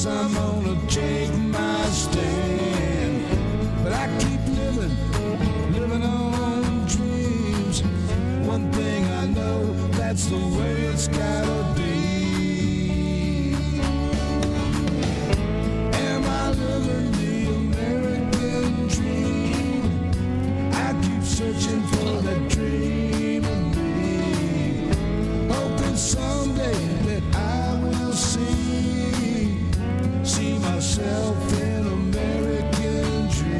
guess I'm gonna take my stand. But I keep living on dreams. One thing I know, that's the way it's gotta be. Am I living the American dream? I keep searching for that dream of me, hoping someday that I will see myself in American dream.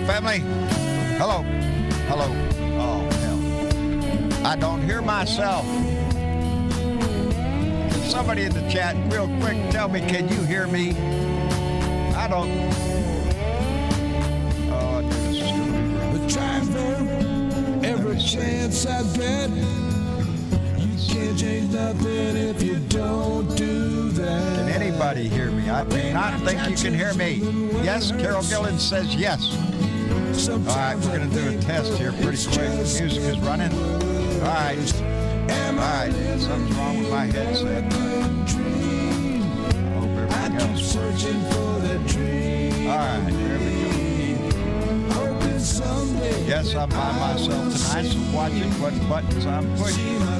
Family, hello. Oh, hell. I don't hear myself. Somebody in the chat, real quick, tell me, can you hear me? I don't. Oh, I knew this was going to be rough. But try and vote every chance I get. You can't change nothing if you don't do that. Can anybody hear me? I do not think you can hear me. Yes, Carol Gillen says yes. All right, we're going to do a test here pretty quick. Music is running. All right. Something's wrong with my headset. I hope everything else works. All right, there we go. Yes, I'm by myself tonight, so watching what buttons I'm pushing. Oh.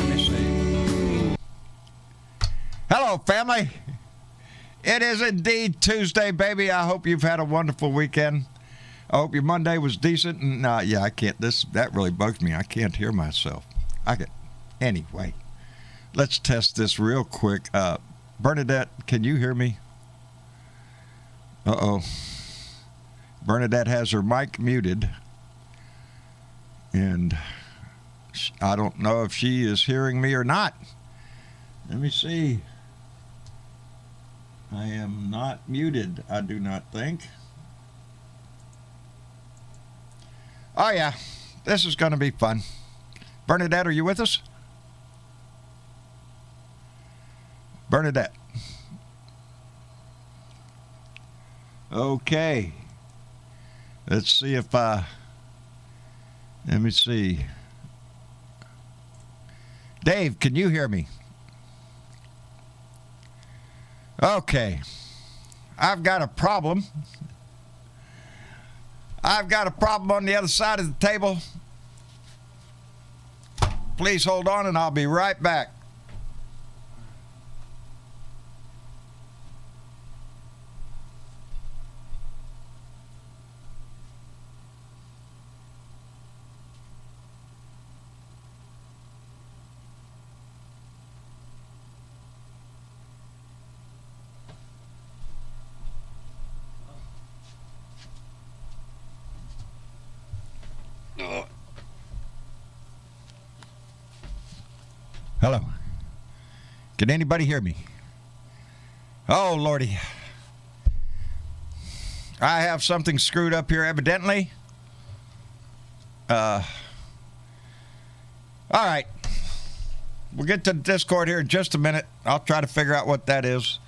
Let me see. Hello, family. It is indeed Tuesday, baby. I hope you've had a wonderful weekend. I hope your Monday was decent. And yeah, I can't. That really bugs me. I can't hear myself. Anyway, let's test this real quick. Bernadette, can you hear me? Uh-oh. Bernadette has her mic muted. And I don't know if she is hearing me or not. Let me see. I am not muted, I do not think. Oh, yeah. This is going to be fun. Bernadette, are you with us? Bernadette. Okay. Let's see if let me see. Dave, can you hear me? Okay. I've got a problem. I've got a problem on the other side of the table. Please hold on and I'll be right back. Hello. Can anybody hear me? Oh, Lordy. I have something screwed up here, evidently. All right. We'll get to the Discord here in just a minute. I'll try to figure out what that is.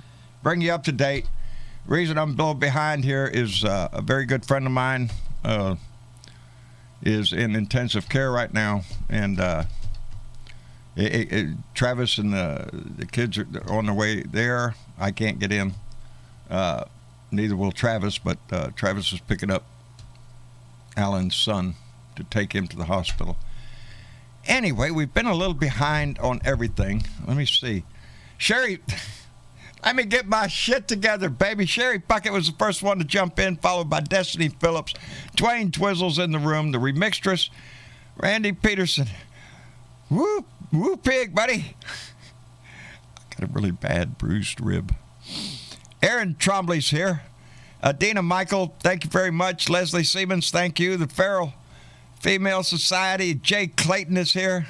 Bring you up to date. Reason I'm a little behind here is a very good friend of mine is in intensive care right now, and Travis and the kids are on their way there. I can't get in. Neither will Travis, but Travis is picking up Alan's son to take him to the hospital. Anyway, we've been a little behind on everything. Let me see. Sherry, let me get my shit together, baby. Sherry Puckett was the first one to jump in, followed by Destiny Phillips. Dwayne Twizzle's in the room. The Remixtress, Randy Peterson. Woo, woo pig, buddy. I got a really bad bruised rib. Aaron Trombley's here. Dina Michael, thank you very much. Leslie Siemens, thank you. The Farrell Female Society, Jay Clayton is here.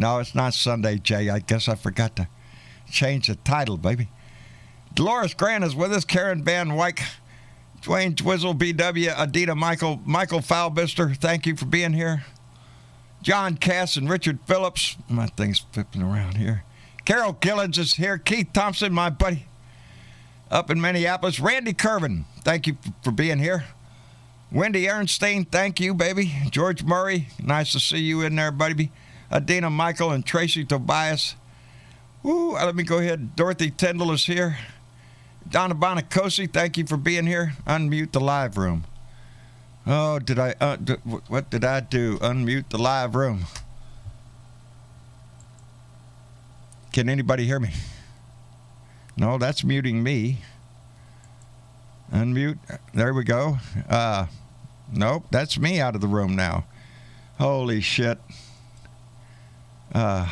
No, it's not Sunday, Jay. I guess I forgot to change the title, baby. Dolores Grant is with us. Karen Van Wyck, Dwayne Twizzle, BW, Adita Michael Falbister, thank you for being here. John Cass and Richard Phillips. My thing's flipping around here. Carol Killens is here. Keith Thompson, my buddy, up in Minneapolis. Randy Curvin, thank you for being here. Wendy Ernstein, thank you, baby. George Murray, nice to see you in there, baby. Adina Michael and Tracy Tobias. Woo, let me go ahead. Dorothy Tyndall is here. Donna Bonacosi, thank you for being here. Unmute the live room. Oh, what did I do? Unmute the live room. Can anybody hear me? No, that's muting me. Unmute. There we go. Nope, that's me out of the room now. Holy shit. All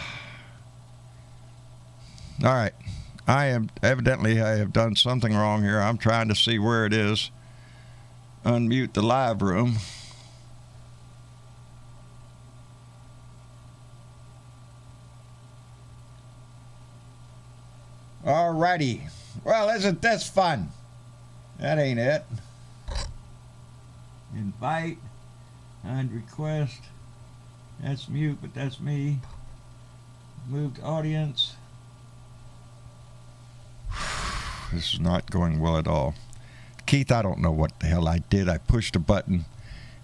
right. I have done something wrong here. I'm trying to see where it is. Unmute the live room. All righty. Well, isn't this fun? That ain't it. Invite. And request. That's mute, but that's me. Move to audience. This is not going well at all. Keith, I don't know what the hell I did. I pushed a button,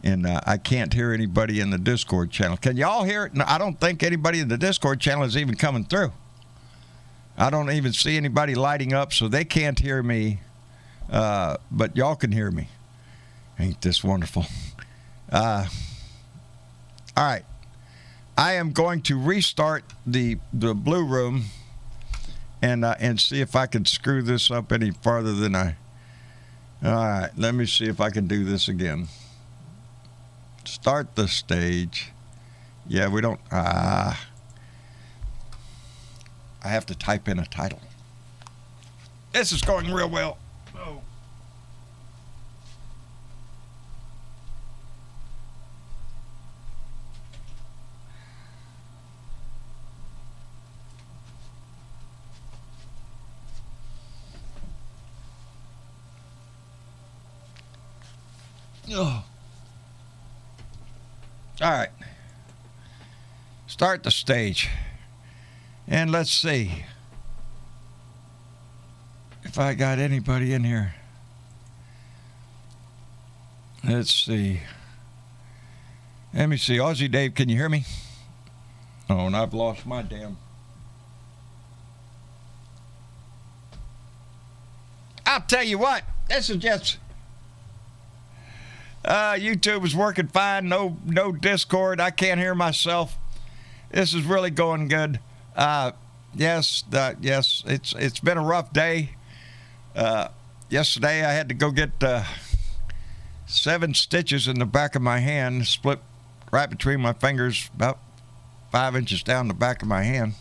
and I can't hear anybody in the Discord channel. Can y'all hear it? No, I don't think anybody in the Discord channel is even coming through. I don't even see anybody lighting up, so they can't hear me, but y'all can hear me. Ain't this wonderful? All right. I am going to restart the Blue Room and see if I can screw this up any farther than I... All right, let me see if I can do this again. Start the stage. Yeah, we don't... I have to type in a title. This is going real well. Oh. Oh. All right. Start the stage. And let's see if I got anybody in here. Let's see. Let me see. Aussie Dave, can you hear me? Oh, and I've lost my damn... I'll tell you what. This is just... YouTube is working fine. No Discord. I can't hear myself. This is really going good. Yes. It's been a rough day. Yesterday I had to go get 7 stitches in the back of my hand, split right between my fingers, about 5 inches down the back of my hand.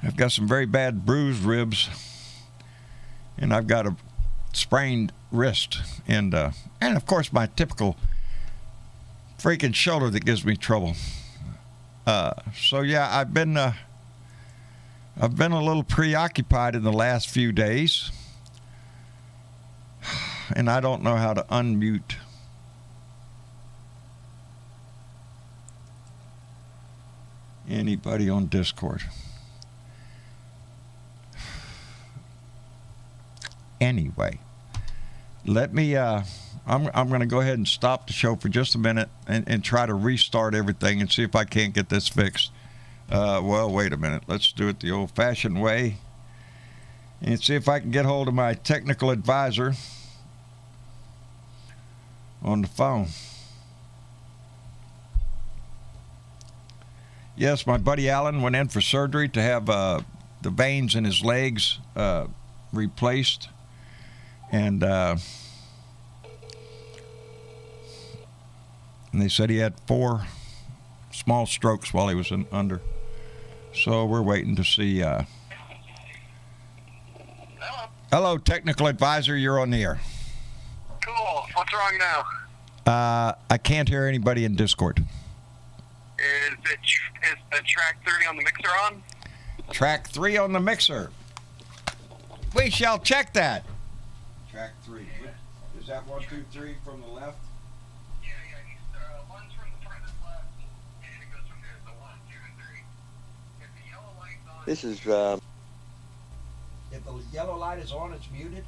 I've got some very bad bruised ribs, and I've got a sprained wrist, and of course my typical freaking shoulder that gives me trouble. So yeah, I've been a little preoccupied in the last few days, and I don't know how to unmute anybody on Discord. Anyway, let me I'm going to go ahead and stop the show for just a minute and try to restart everything and see if I can't get this fixed. Well, wait a minute. Let's do it the old-fashioned way and see if I can get hold of my technical advisor on the phone. Yes, my buddy Alan went in for surgery to have the veins in his legs replaced. And they said he had 4 small strokes while he was under. So we're waiting to see. Hello, technical advisor. You're on the air. Cool. What's wrong now? I can't hear anybody in Discord. Yeah, Is the track 3 on the mixer on? Track 3 on the mixer. We shall check that. Track 3. Is that 1, 2, 3 from the left? Yeah. One's from the farthest left, and it goes from there. So 1, 2, and 3. If the yellow light's on. This is If the yellow light is on, it's muted?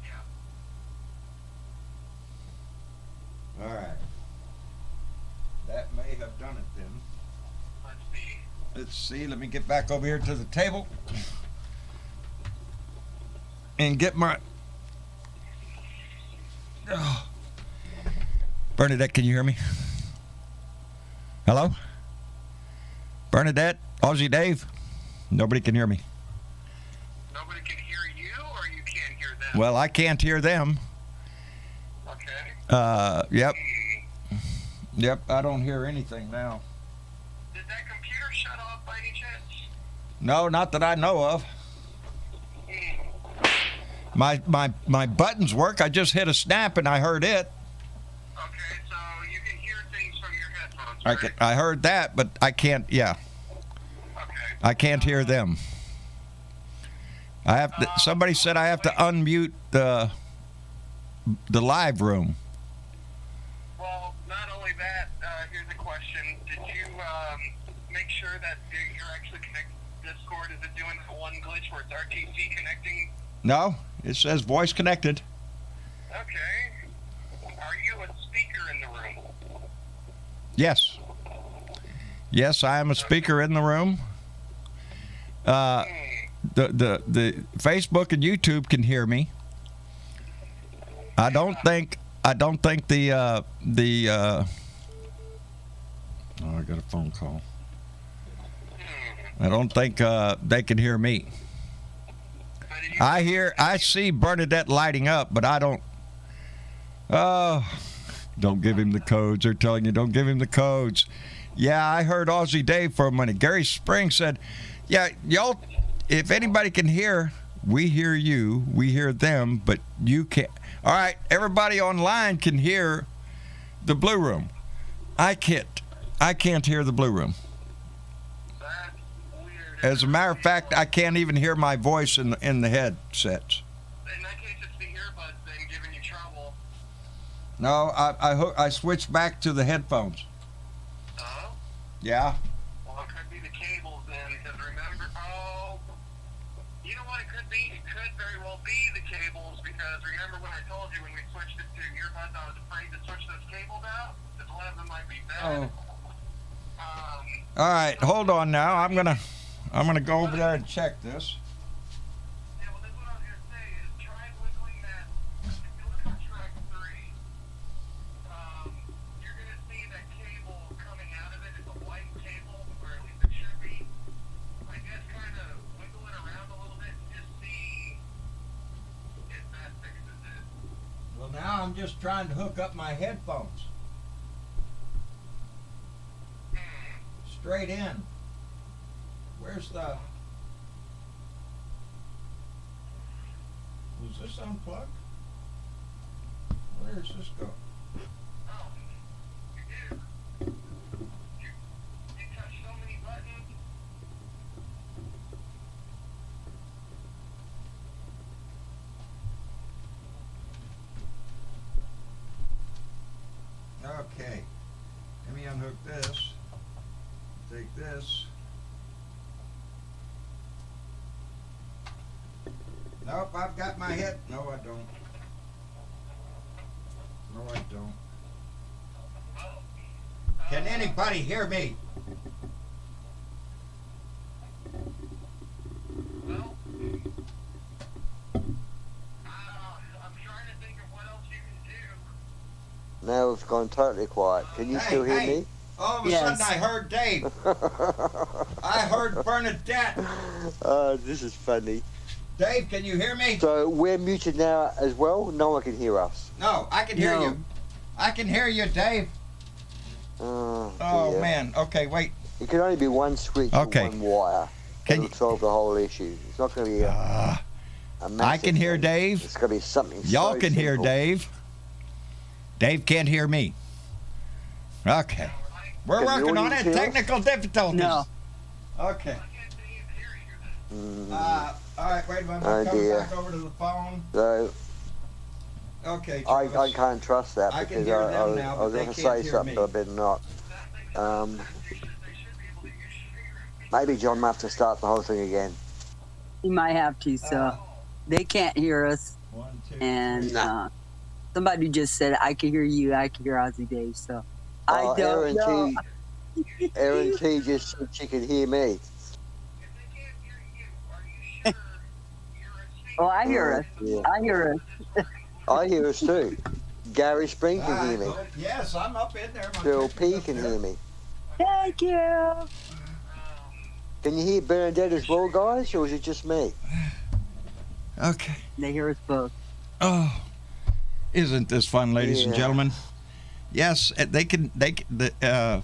Yeah. All right. That may have done it then. Let's see. Let's see. Let me get back over here to the table and get my. Oh. Bernadette, can you hear me? Hello? Bernadette? Aussie Dave? Nobody can hear me. Nobody can hear you, or you can't hear them? Well, I can't hear them. Okay. Yep. Yep, I don't hear anything now. Did that computer shut off by any chance? No, not that I know of. My buttons work. I just hit a snap and I heard it. Okay, so you can hear things from your headphones, right? I heard that, but I can't. Yeah, Okay. I can't hear them. I have to. Somebody said I have to unmute the live room. Well, not only that, here's a question. Did you make sure that you're actually connected to Discord? Is it doing the one glitch where it's RTC connecting? No, it says voice connected. Okay. Are you a speaker in the room? Yes. Yes, I am a speaker in the room. The Facebook and YouTube can hear me. I don't think the oh, I got a phone call. I don't think they can hear me. I see Bernadette lighting up, but I don't. Oh, don't give him the codes. They're telling you don't give him the codes. Yeah, I heard Aussie Dave for a minute. Gary Spring said, yeah, y'all, if anybody can hear, we hear you, we hear them, but you can't. All right, everybody online can hear the Blue Room. I can't hear the Blue Room. That's weird. As a matter of fact, I can't even hear my voice in the headsets. In that case, it's the earbuds then giving you trouble. No, I switched back to the headphones. Oh? Yeah. Well, it could be the cables then, because remember, you know what it could be? It could very well be the cables, because remember when I told you when we switched it to earbuds, I was afraid to switch those cables out, because one of them might be bad. All right, hold on now. I'm gonna go over there and check this. Yeah, well, that's what I was gonna say, is try wiggling that, if you look on track 3, you're gonna see that cable coming out of it. It's a white cable, or at least it should be. I guess kind of wiggle it around a little bit and just see if that fixes it. Well, now I'm just trying to hook up my headphones. Straight in. Where's the... Was this unplugged? Where does this go? Oh, you do. You touch so many buttons. Okay. Let me unhook this. Take this. Nope, I've got my head. No, I don't. No, I don't. Can anybody hear me? Well, I'm trying to think of what else you can do. now it's gone totally quiet. Can you still hear me? All of a sudden I heard Dave. I heard Bernadette. This is funny. Dave, can you hear me? So we're muted now as well. No one can hear us. No, I can hear you. I can hear you, Dave. Oh Oh, man. Okay, wait. It can only be one switch Okay. or one wire. Can It'll solve the whole issue. It's not going to be a massive I can hear thing. Dave. It's going to be something Y'all so can hear simple. Dave. Dave can't hear me. Okay. We're Can the working on audience it. hear us? Technical difficulties. No. Okay. All right, wait a minute. Oh, I'm coming dear. back over to the phone. So Okay, I Travis. can't trust that I can because hear I them was, now, I but was they going to can't say hear something, me. but I better not. Maybe John might have to start the whole thing again. You might have to. So they can't hear us. 1, 2, And 3. Nah. somebody just said, I can hear you. I can hear Ozzy Dave. So I Oh, don't know. Aaron T just said she could hear me. Oh, I hear us. Yeah. I hear us. I hear us too. Gary Spring can hear me. Yes, I'm up in there. My Phil technical P can hear me. Thank you. Can you hear Bernadette as well, guys, or is it just me? Okay. They hear us both. Oh, isn't this fun, ladies and Yeah. gentlemen? Yes, they can. The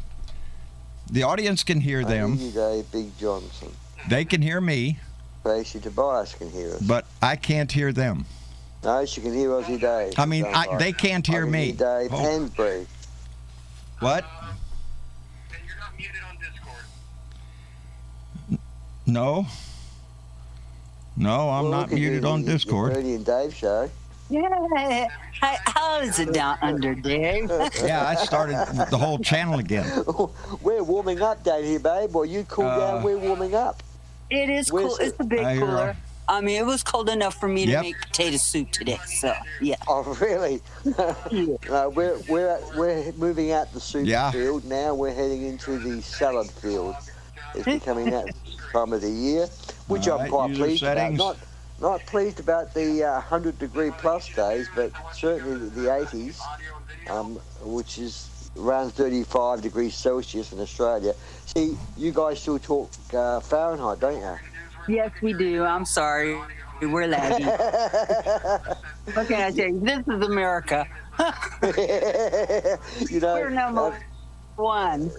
audience can hear I them. hear you, Dave, Big Johnson. They can hear me, Tracy Tobias can hear us. but I can't hear them. No, she can hear Ozzy Dave. I mean, Sounds like. they can't hear I can me. Hear Dave Oh. and Bree. What? Then you're not muted on Discord. No. No, I'm Well, not we can muted do on the Discord. Bernie and Dave show. Yeah. How is it down under, Dave? Yeah, I started the whole channel again. We're warming up down here, babe. Well, you cool down, we're warming up. It is Where's cool. it? It's a big I hear cooler. I mean, it was cold enough for me to Yep. make potato soup today. So, yeah. Oh, really? No, we're moving out the soup Yeah. field now. We're heading into the salad field. It's becoming that time of the year, which All I'm right, quite user pleased settings. about. Not pleased about the 100-degree plus days, but certainly the 80s, which is around 35 degrees Celsius in Australia. See, you guys still talk Fahrenheit, don't you? Yes, we do. I'm sorry. We're lagging. What can I tell you? This is America. You know, We're number one.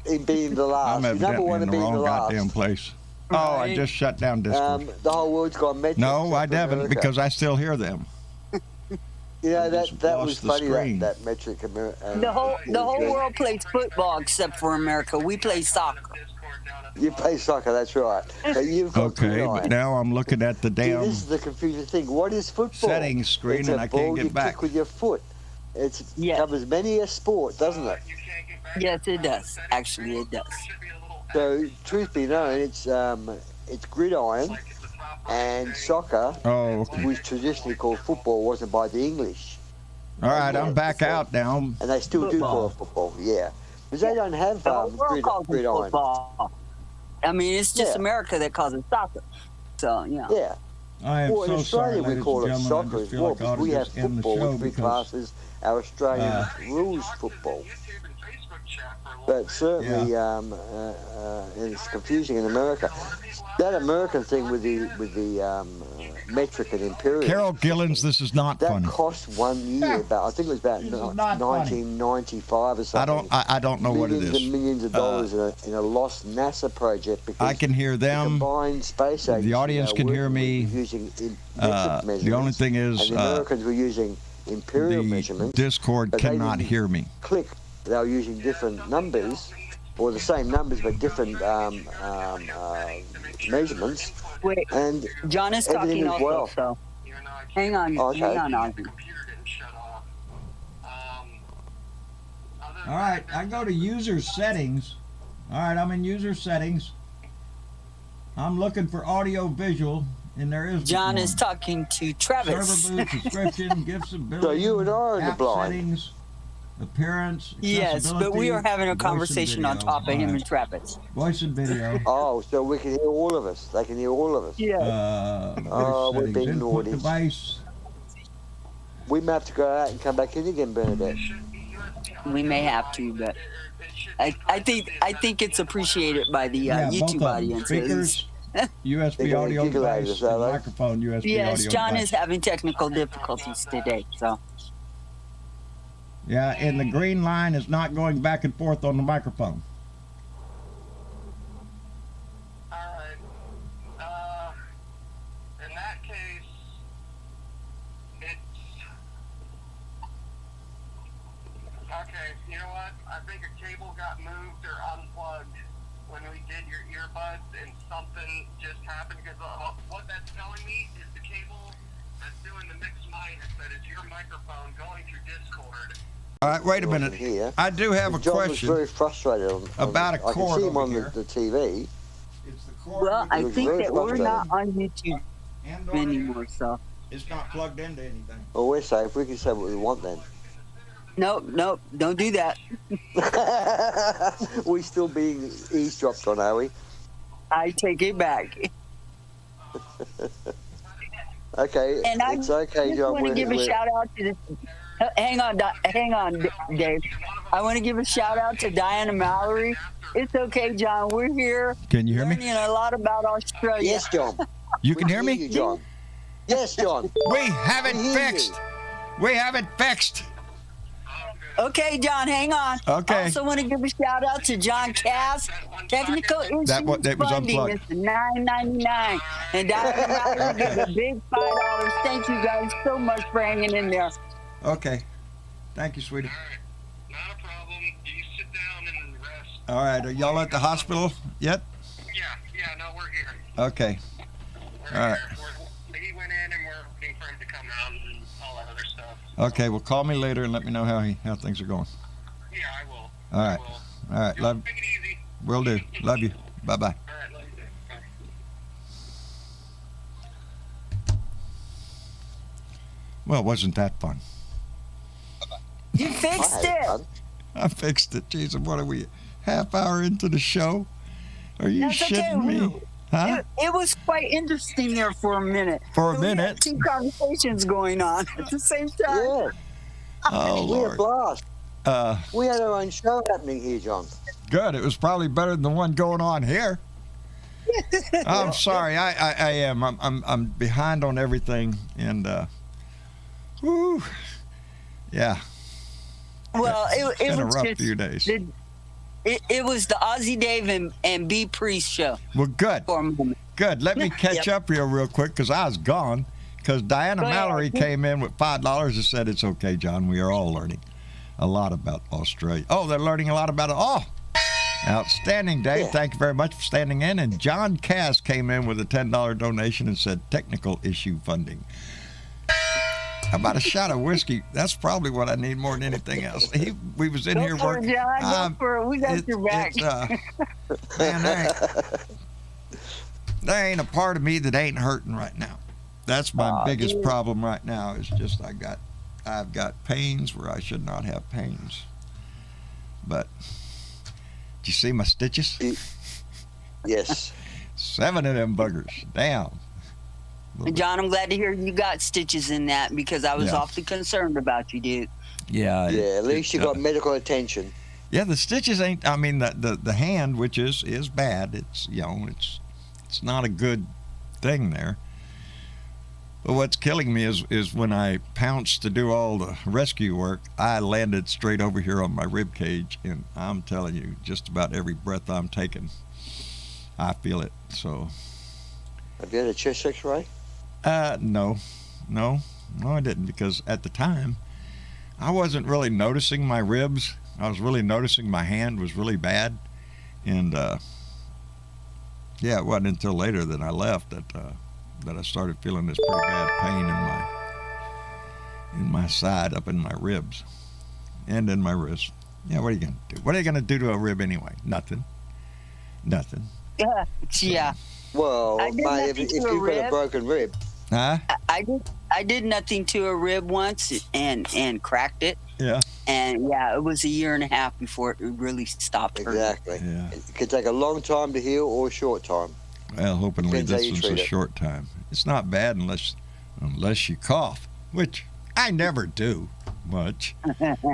in being the I'm last. Number evidently one in and the being wrong the goddamn last. place. Oh, I Right. just shut down Discord. The whole world's gone metric. No, I except for haven't, America. because I still hear them. You know I that just was lost the funny. screen. That metric. The whole world plays football except for America. We play soccer. You play soccer, that's right. But you've got Okay, gridiron. but now I'm looking at the See, damn this is the confusing thing. What is football? settings screen It's and a I ball can't you get back. kick with your foot. It Yes. covers many a sport, doesn't it? Yes, it does. Actually, it does. So, truth be known, it's gridiron and soccer, Oh, which traditionally called football, wasn't by the English, all right, I'm back out now. and they still do call it football. Yeah, because they don't have The whole world calls it gridiron. football. I mean, it's just Yeah. America that calls it soccer. So, yeah. Yeah. I am Well, in so sorry, Australia we ladies call and it gentlemen. I soccer just as feel well, like I ought because to we have just end the football, show which we because class as our Australian rules football. But certainly, it's confusing in America. That American thing with the metric and imperial. Carol Gillens, this is not that funny. cost 1 year about. I think it was about This is not funny. 1995 or I something. don't know what it Millions is. and millions of dollars in a lost NASA project because I can hear the them. combined space agency. The audience can hear me. Using metric The only measurements, thing is, and the Americans were using imperial the measurements. Discord but they cannot didn't hear me. Click. They were using different numbers, or the same numbers but different measurements. Wait, And John is everything talking is also, well. so hang on. Okay. Hang on, Ozzy. Computer didn't shut off. All right, I go to user settings. All right, I'm in user settings. I'm looking for audio visual, and there is John one. is talking to Travis. Server boot, subscription, gifts and billing. So you and I are in the app blind. settings, appearance, Yes, but we are having a accessibility, conversation on voice and top of him video. and Travis. Voice and video. Oh, so we can hear all of us. They can hear all of us. Yeah. Oh, we're settings, being input naughty. device. We may have to go out and come back in again, Bernadette. We may have to, but I think it's appreciated by the Yeah, both YouTube of them. audiences. Speakers, They're USB gonna audio giggle at device, us, are and they? microphone USB Yes, audio John device. is having technical difficulties today, so Yeah, and the green line is not going back and forth on the microphone. Alright. In that case, it's... Okay, you know what? I think a cable got moved and your earbuds and something just happened, because what that's telling me is the cable that's doing the mix minus, that is your microphone going through Discord. All right, wait a minute. Here. I do have a John question. was very frustrated about a I can cord see him over on here. the TV. It's the cord. Well, I was think very that we're not frustrated. on YouTube and on anymore, so. It's not plugged into anything. Well, we're safe. We can say what we want then. Nope, don't do that. We still being eavesdropped on, are we? I take it back. Okay, And I it's okay, just John. want to give a shout out to this. Hang on, Dave. I want to give a shout out to Diana Mallory. It's okay, John. We're here. Can you hear me? Learning a lot about Australia. Yes, John. You can We hear me? you, John. Yes, John. We have it We hear fixed. We have it fixed. Okay, John, hang on. Okay. I also want to give a shout out to John Cass. Technical issues That was funding unplugged. is $9.99, and Diana Mallory gives a big $5. Thank you guys so much for hanging in there. Okay. Thank you, sweetie. All right, not a problem. You sit down and rest. All right. Are y'all at the hospital yet? Yeah, no, we're here. Okay. We're All right. here. He went in, and we're waiting for him to come out and all that other stuff. Okay. Well, call me later and let me know how things are going. Yeah, I will. All right. I will. All right. Y'all Love. take it easy. Will do. Love you. Bye bye. All right, love you too. Bye. Well, wasn't that fun? You fixed Hi, it. John. I fixed it. Jesus, what are we? Half hour into the show? Are you That's okay. shitting me? Huh? It was quite interesting there for a minute. For a We had minute? two conversations going on at the same time. Yeah, Oh we had a Lord. blast. We had our own show happening here, John. Good. It was probably better than the one going on here. I'm sorry. I am. I'm behind on everything, and whew, yeah. Well, It's it been a was rough just few days. it was the Aussie Dave and B Priest show Well, good. for a moment. Good. Let me catch up real quick because I was gone. Because Diana Go ahead. Mallory came in with $5 and said, "It's okay, John. We are all learning a lot about Australia." Oh, they're learning a lot about it. Oh, outstanding, Dave. Yeah. Thank you very much for standing in. And John Cass came in with a $10 donation and said, "Technical issue funding." How about a shot of whiskey? That's probably what I need more than anything else. We was in Go here for it, working. John. Go for it. We got your back. Man, there ain't a part of me that ain't hurting right now. That's my biggest dude. problem right now. Is just I've got pains where I should not have pains. But did you see my stitches? Yes. 7 of them buggers. Damn. And John, I'm glad to hear you got stitches in that because I was Yeah. awfully concerned about you, dude. Yeah. Yeah, at least you got medical attention. Yeah, the stitches ain't. I mean, the hand, which is bad. It's it's not a good thing there. But what's killing me is when I pounced to do all the rescue work, I landed straight over here on my rib cage, and I'm telling you, just about every breath I'm taking, I feel it. So, Have you had a chest X-ray? no, I didn't, because at the time, I wasn't really noticing my ribs. I was really noticing my hand was really bad, and yeah, it wasn't until later that I left that I started feeling this pretty bad pain in my side, up in my ribs, and in my wrist. Yeah, what are you gonna do? What are you gonna do to a rib anyway? Nothing. Yeah. Well, I did mate, nothing if to you've a got a rib. broken rib, Huh? I did nothing to a rib once and cracked it. Yeah. And yeah, it was a year and a half before it really stopped hurting. exactly. Yeah. It could take a long time to heal or a short time. Well, hopefully Depends how this you one's a treat it. short time. It's not bad unless you cough, which I never do much.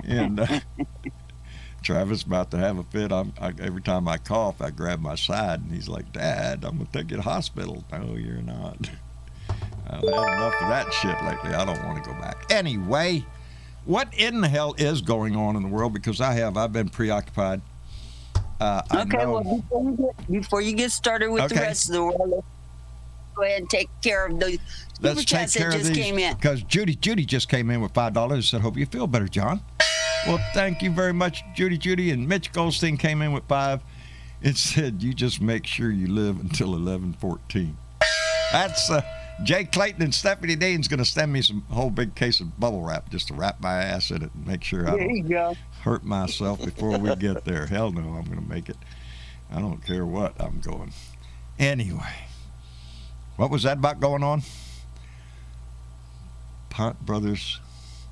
And Travis about to have a fit. Every time I cough, I grab my side, and he's like, "Dad, I'm gonna take you to the hospital." No, you're not. I've had enough of that shit lately. I don't want to go back. Anyway, what in the hell is going on in the world? Because I've been preoccupied. I Okay, know. well, before you get started with the Okay. rest of the world, let's go ahead and take care of the Let's super take chats care that of just these, came in. because Judy just came in with $5 and said, "Hope you feel better, John." Well, thank you very much, Judy. And Mitch Goldstein came in with $5, It said, "You just make sure you live until 11:14." That's Jay Clayton and Stephanie Dean's going to send me some whole big case of bubble wrap just to wrap my ass in it and make sure I There you don't go. hurt myself before we get there. Hell no, I'm going to make it. I don't care what I'm going. Anyway, what was that about going on? Punt Brothers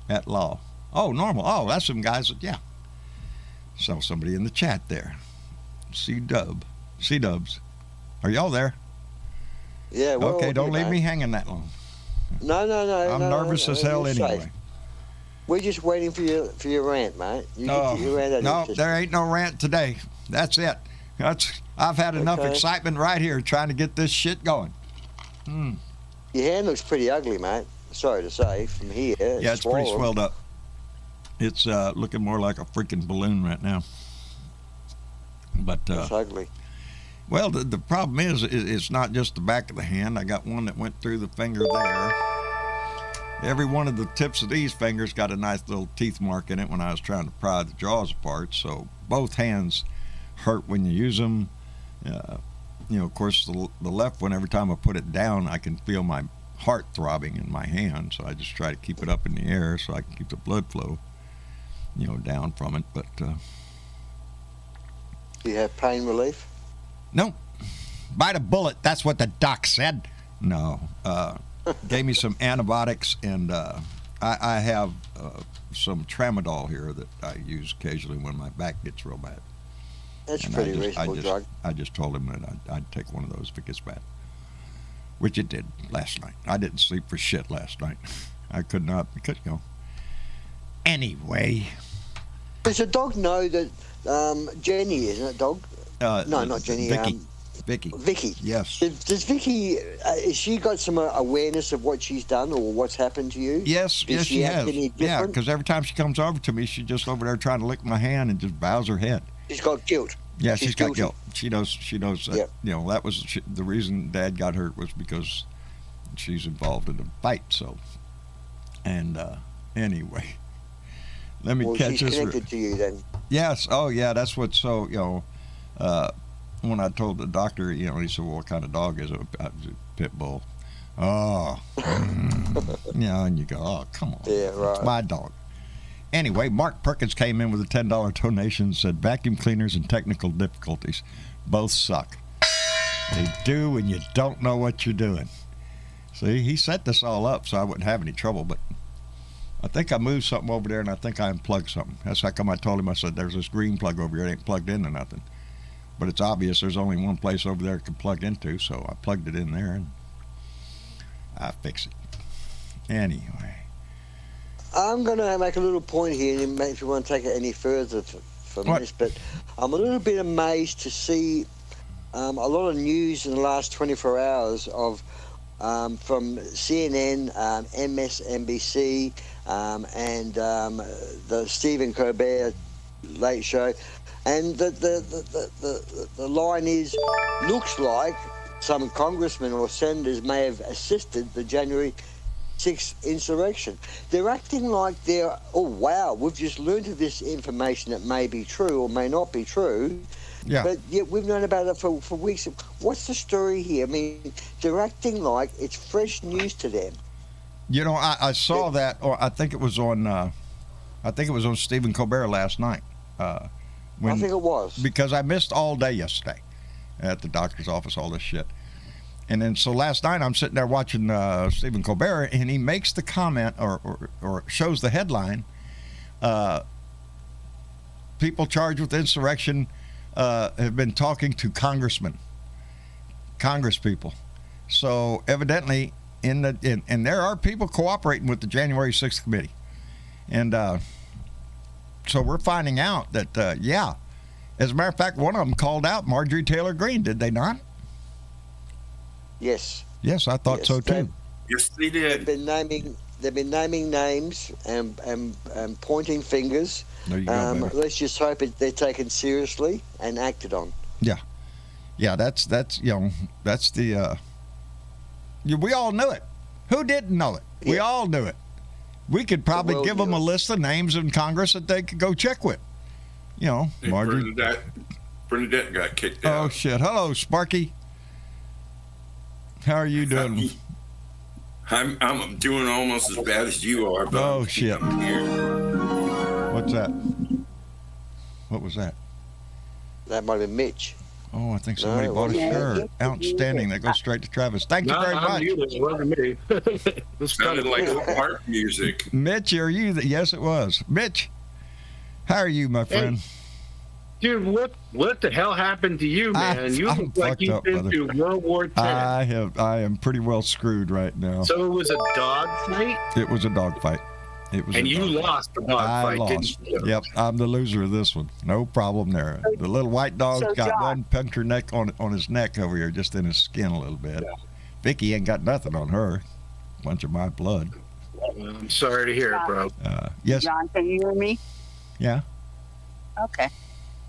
at Law. Oh, normal. Oh, that's some guys that, yeah. So somebody in the chat there. C-Dubs. Are y'all there? Yeah, well, Okay, don't yeah, leave mate. me hanging that long. No. I'm nervous as hell you're anyway. safe. We're just waiting for your rant, mate. You No, get your rant out of no, your system. there ain't no rant today. That's it. I've had enough Okay. excitement right here trying to get this shit going. Your hand looks pretty ugly, mate. Sorry to say, from here. Yeah, it's pretty swollen. swelled up. It's looking more like a freaking balloon right now. But It's ugly. well, the problem is it's not just the back of the hand. I got one that went through the finger there. Every one of the tips of these fingers got a nice little teeth mark in it when I was trying to pry the jaws apart. So both hands hurt when you use them. Of course, the left one, every time I put it down, I can feel my heart throbbing in my hand. So I just try to keep it up in the air so I can keep the blood flow, down from it. But Do you have pain relief? no, bite a bullet. That's what the doc said. No, gave me some antibiotics, and I have some tramadol here that I use occasionally when my back gets real bad. That's a And pretty reasonable drug. I just told him that I'd take one of those if it gets bad, which it did last night. I didn't sleep for shit last night. I could not because Anyway, Does the dog know that Jenny, isn't it, dog? No, not Jenny. Vicky. Vicky. Yes. Does Vicky, has she got some awareness of what she's done or what's happened to you? Yes, Does yes, she she act has. any Yeah, different? because every time she comes over to me, she's just over there trying to lick my hand and just bows her head. She's got guilt. Yeah, she's got guilty. guilt. She knows that, Yep. that was the reason Dad got hurt was because she's involved in the fight. So, and anyway, let me Well, catch she's this. connected to you then. Yes. Oh, yeah. That's what. So, when I told the doctor, he said, "Well, what kind of dog is it?" I was a pit bull. Oh, and you go, "Oh, come on, Yeah, right. It's my dog." Anyway, Mark Perkins came in with a $10 donation and said, "Vacuum cleaners and technical difficulties both suck. They do when you don't know what you're doing." See, he set this all up so I wouldn't have any trouble, but I think I moved something over there and I think I unplugged something. That's how come I told him, I said, "There's this green plug over here. It ain't plugged into nothing." But it's obvious there's only one place over there it can plug into, so I plugged it in there and I fix it. Anyway. I'm going to make a little point here, and if you want to take it any further from What? this, but I'm a little bit amazed to see a lot of news in the last 24 hours of from CNN, MSNBC, and the Stephen Colbert Late Show, and the line is, looks like some congressmen or senators may have assisted the January 6th insurrection. They're acting like they're, oh wow, we've just learned of this information that may be true or may not be true. Yeah. But yet we've known about it for weeks. What's the story here? I mean, they're acting like it's fresh news to them. I saw that, or I think it was on Stephen Colbert last night. I think it was. Because I missed all day yesterday at the doctor's office, all this shit. And then so last night I'm sitting there watching Stephen Colbert, and he makes the comment or shows the headline, people charged with insurrection have been talking to Congress people. So evidently and there are people cooperating with the January 6th committee. And so we're finding out that, as a matter of fact, one of them called out Marjorie Taylor Greene, did they not? Yes. Yes, I thought Yes, so too. Yes, they did. They've been naming names and pointing fingers. There you go, baby. Let's just hope they're taken seriously and acted on. Yeah, that's the we all knew it. Who didn't know it? We Yeah. all knew it. We could probably world give them knew a it. list of names in Congress that they could go check with. Marjorie. Bernadette got kicked out. Oh shit! Hello, Sparky. How are you doing? I'm doing almost as bad as you are. But Oh shit! I'm here. What's that? What was that? That might have been Mitch. Oh, I think somebody No, bought a yeah, shirt. yeah. Outstanding. That goes straight to Travis. Thank you No, very I'm much. muted. It wasn't me. This kind Sounded of like harp music. Mitch, are you? Yes, it was. Mitch, how are you, my friend? dude. What the hell happened to you, man? I'm You look like fucked you've up, been brother. through World War X. I am pretty well screwed right now. So it was a dog fight, It was a dog fight. It was. and a you dog fight. lost the dog I fight, lost. didn't you? Yep, I'm the loser of this one. No problem there. The little white dog's So, got John- one puncture neck on his neck over here, just in his skin a little bit. Vicky ain't got nothing on her. Bunch of my blood. I'm sorry to hear it, bro. Yes. John, can you hear me? Yeah. Okay.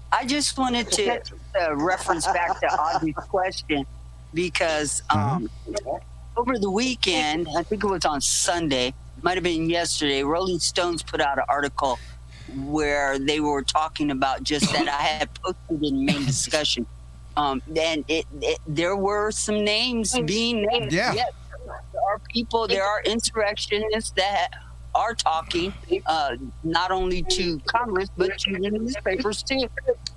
I just wanted to reference back to Audrey's question because over the weekend, I think it was on Sunday, might have been yesterday, Rolling Stones put out an article where they were talking about just that I had posted in main discussion. And there were some names being named. Yeah. Yes, there are people, there are insurrectionists that are talking not only to Congress but to the newspapers too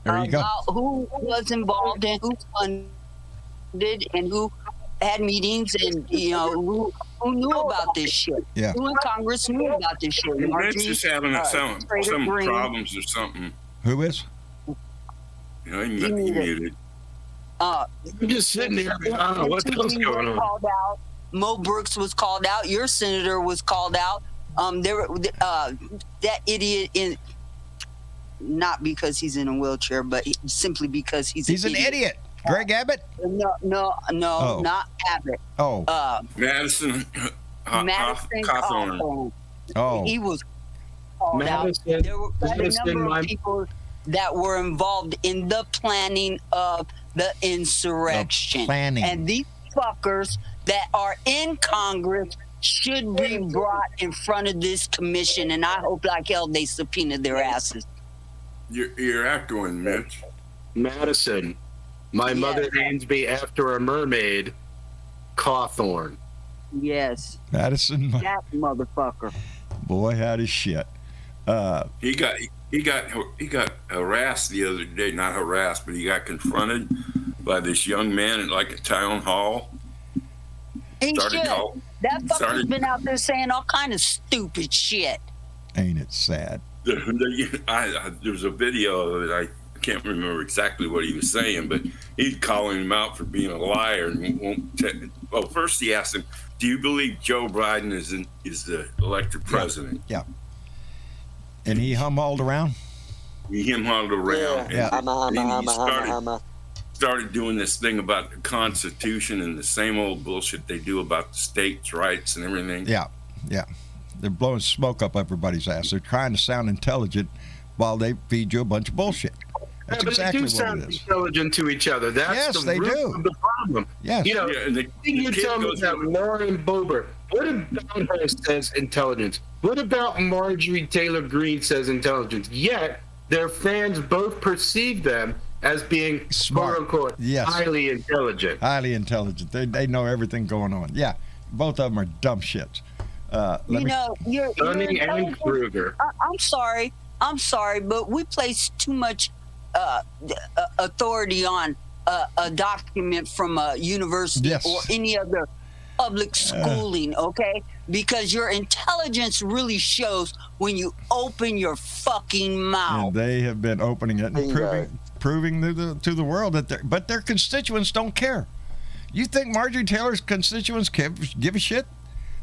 There you go. about who was involved and who funded and who had meetings and who knew about this shit. Yeah. Who in Congress knew about this shit? Vince Marjorie, is having some Trader Green. problems or something. Who is? You know, he muted. I'm just sitting there. I don't know what the hell's MTV going was on. called out. Mo Brooks was called out. Your senator was called out. That idiot in, not because he's in a wheelchair, but simply because he's an idiot. Greg Abbott? No, Oh. not Abbott. Oh. Madison Madison Cawthorn. Cawthorn. Oh. He was called out. Madison- There were quite a Madison, number my- of people that were involved in the planning of the insurrection. The planning. And these fuckers that are in Congress should be brought in front of this commission, and I hope like hell they subpoena their asses. You're echoing, Mitch. Madison. My mother named me after a mermaid, Cawthorn. Yes, Madison, that motherfucker. boy, howdy shit. He got harassed the other day. Not harassed, but he got confronted by this young man at like a town hall. He Started should. call- That fucker's started- been out there saying all kind of stupid shit. Ain't it sad? There's a video of it. I can't remember exactly what he was saying, but he's calling him out for being a liar. And well, first he asked him, "Do you believe Joe Biden is the elected president?" Yeah. And he hummed around? He hauled around. Yeah. And he started doing this thing about the Constitution and the same old bullshit they do about the states' rights and everything. Yeah. Yeah. They're blowing smoke up everybody's ass. They're trying to sound intelligent while they feed you a bunch of bullshit. That's but exactly they do what sound it is. intelligent to each other. That's Yes, the they root do. of the problem. Yes. You know, Yeah, and the you kid tell me goes- that Lauren Boebert, what about her says intelligence? What about Marjorie Taylor Greene says intelligence? Yet their fans both perceive them as being Smart. quote unquote Yes. highly intelligent. Highly intelligent. They know everything going on. Yeah. Both of them are dumb shits. You're Dunning and intelligent. Kruger. I'm sorry, but we place too much authority on a document from a university Yes. or any other public schooling, okay? Because your intelligence really shows when you open your fucking mouth. And they have been opening it and Bingo. proving to the world that their constituents don't care. You think Marjorie Taylor's constituents give a shit?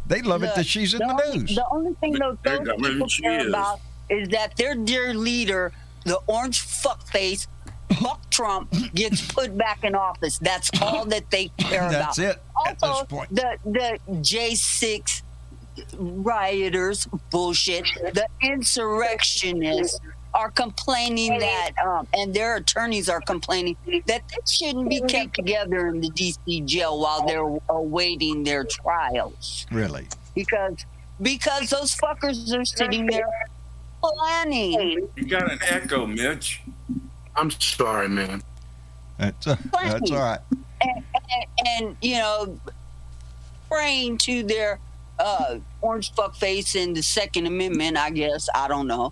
They love it Look, that she's in the news. The only thing those I mean, people she care is. about is that their dear leader, the orange fuckface, Buck Trump, gets put back in office. That's all that they care about. That's it at Also, this point. the J6 rioters, bullshit, the insurrectionists are complaining that, and their attorneys are complaining that they shouldn't be kept together in the D.C. jail while they're awaiting their trials. Really. Because those fuckers are sitting there planning. You got an echo, Mitch. I'm sorry, man. That's Plenty. all right. And you know, praying to their orange fuckface and the Second Amendment, I guess, I don't know,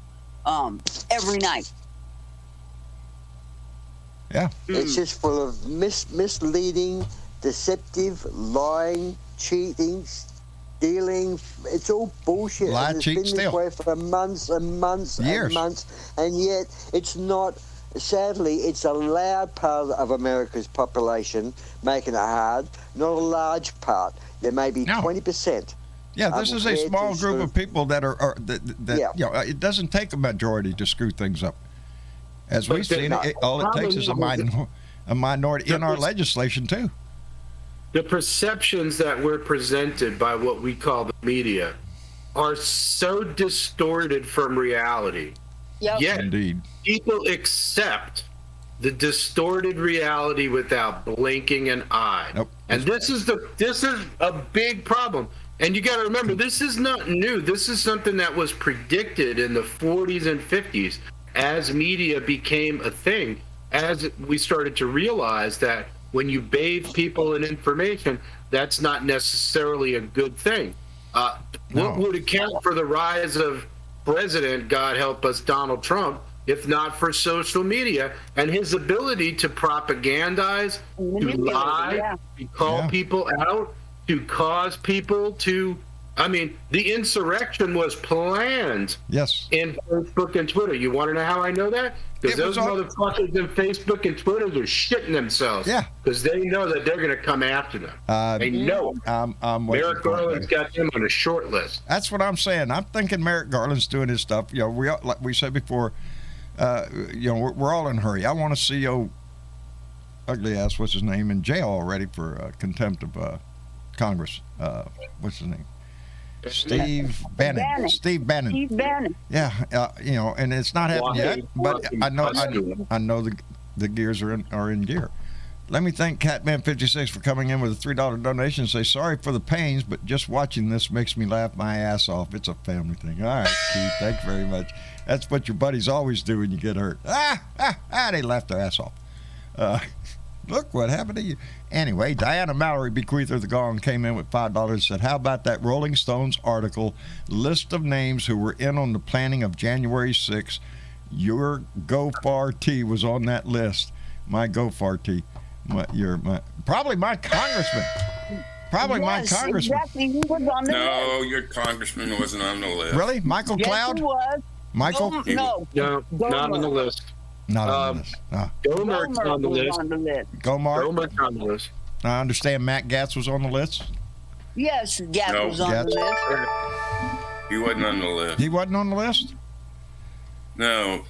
every night. Yeah. It's just full of misleading, deceptive, lying, cheating, stealing. It's all bullshit. Lie, and it's cheat, been steal. this way for months and months Years. and months, and yet it's not. Sadly, it's a loud part of America's population making it hard, not a large part. There may be No. 20%. Yeah, this is a compared small to group sort of people that are that Yeah. you know, it doesn't take a majority to screw things up. As But we've the- seen, all it takes is a minority in our legislation too. The perceptions that were presented by what we call the media are so distorted from reality. Yep. Yet Indeed. people accept the distorted reality without blinking an eye. Nope. And this is a big problem. And you got to remember, this is not new. This is something that was predicted in the 40s and 50s as media became a thing, as we started to realize that when you bathe people in information, that's not necessarily a good thing. What would account for the rise of President, God help us, Donald Trump, if not for social media and his ability to propagandize, to lie, Yeah. to call Yeah. people out, to cause people to. I mean, the insurrection was planned Yes. in Facebook and Twitter. You want to know how I know that? Because It was those on- motherfuckers in Facebook and Twitter are shitting themselves. Yeah. Because they know that they're going to come after them. They know it. I'm waiting Merrick for it, Garland's baby. got them on a short list. That's what I'm saying. I'm thinking Merrick Garland's doing his stuff. You know, like we said before, you know, we're all in a hurry. I want to see ugly ass, what's his name, in jail already for contempt of Congress. What's his name? Steve Bannon. Bannon. Steve Bannon. Steve Bannon. Yeah, you know, and it's not happened yet, but I know the gears are in gear. Let me thank Catman56 for coming in with a $3 donation and say sorry for the pains, but just watching this makes me laugh my ass off. It's a family thing. All right, Keith, thanks very much. That's what your buddies always do when you get hurt. They laugh their ass off. Look what happened to you. Anyway, Diana Mallory, bequeather the gong, came in with $5 and said, how about that Rolling Stones article, list of names who were in on the planning of January 6th? Your Gofar T was on that list. My Gofar T. Probably my congressman. My congressman. Exactly. He was on the list. No, your congressman wasn't on the list. Really? Michael Yes, Cloud? he was. Michael? No, No, not on the list. Not on the list. Gomert's on the was list. on the list. Gomar? Gomert's on the list. I understand Matt Gatz was on the list. Yes, Gat No, was on Gatz. the list. He wasn't on the list. He wasn't on the list? No,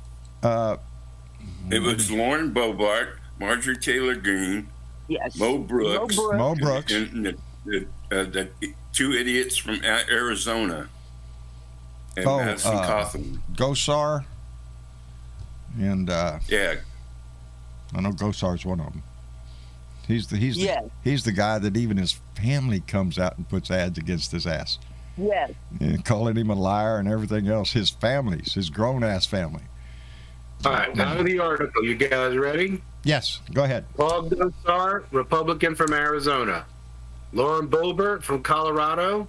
it was Lauren Bobart, Marjorie Taylor Greene, Yes. Mo Brooks, Mo Brooks. and the two idiots from Arizona, and Oh, Madison Cawthorn. Gosar. And Yeah, I know Gosar's one of them. He's Yes. he's the guy that even his family comes out and puts ads against his ass, Yes. and calling him a liar and everything else. His grown ass family. All right, now the article. You guys ready? Yes, go ahead. Paul Gosar, Republican from Arizona. Lauren Boebert from Colorado.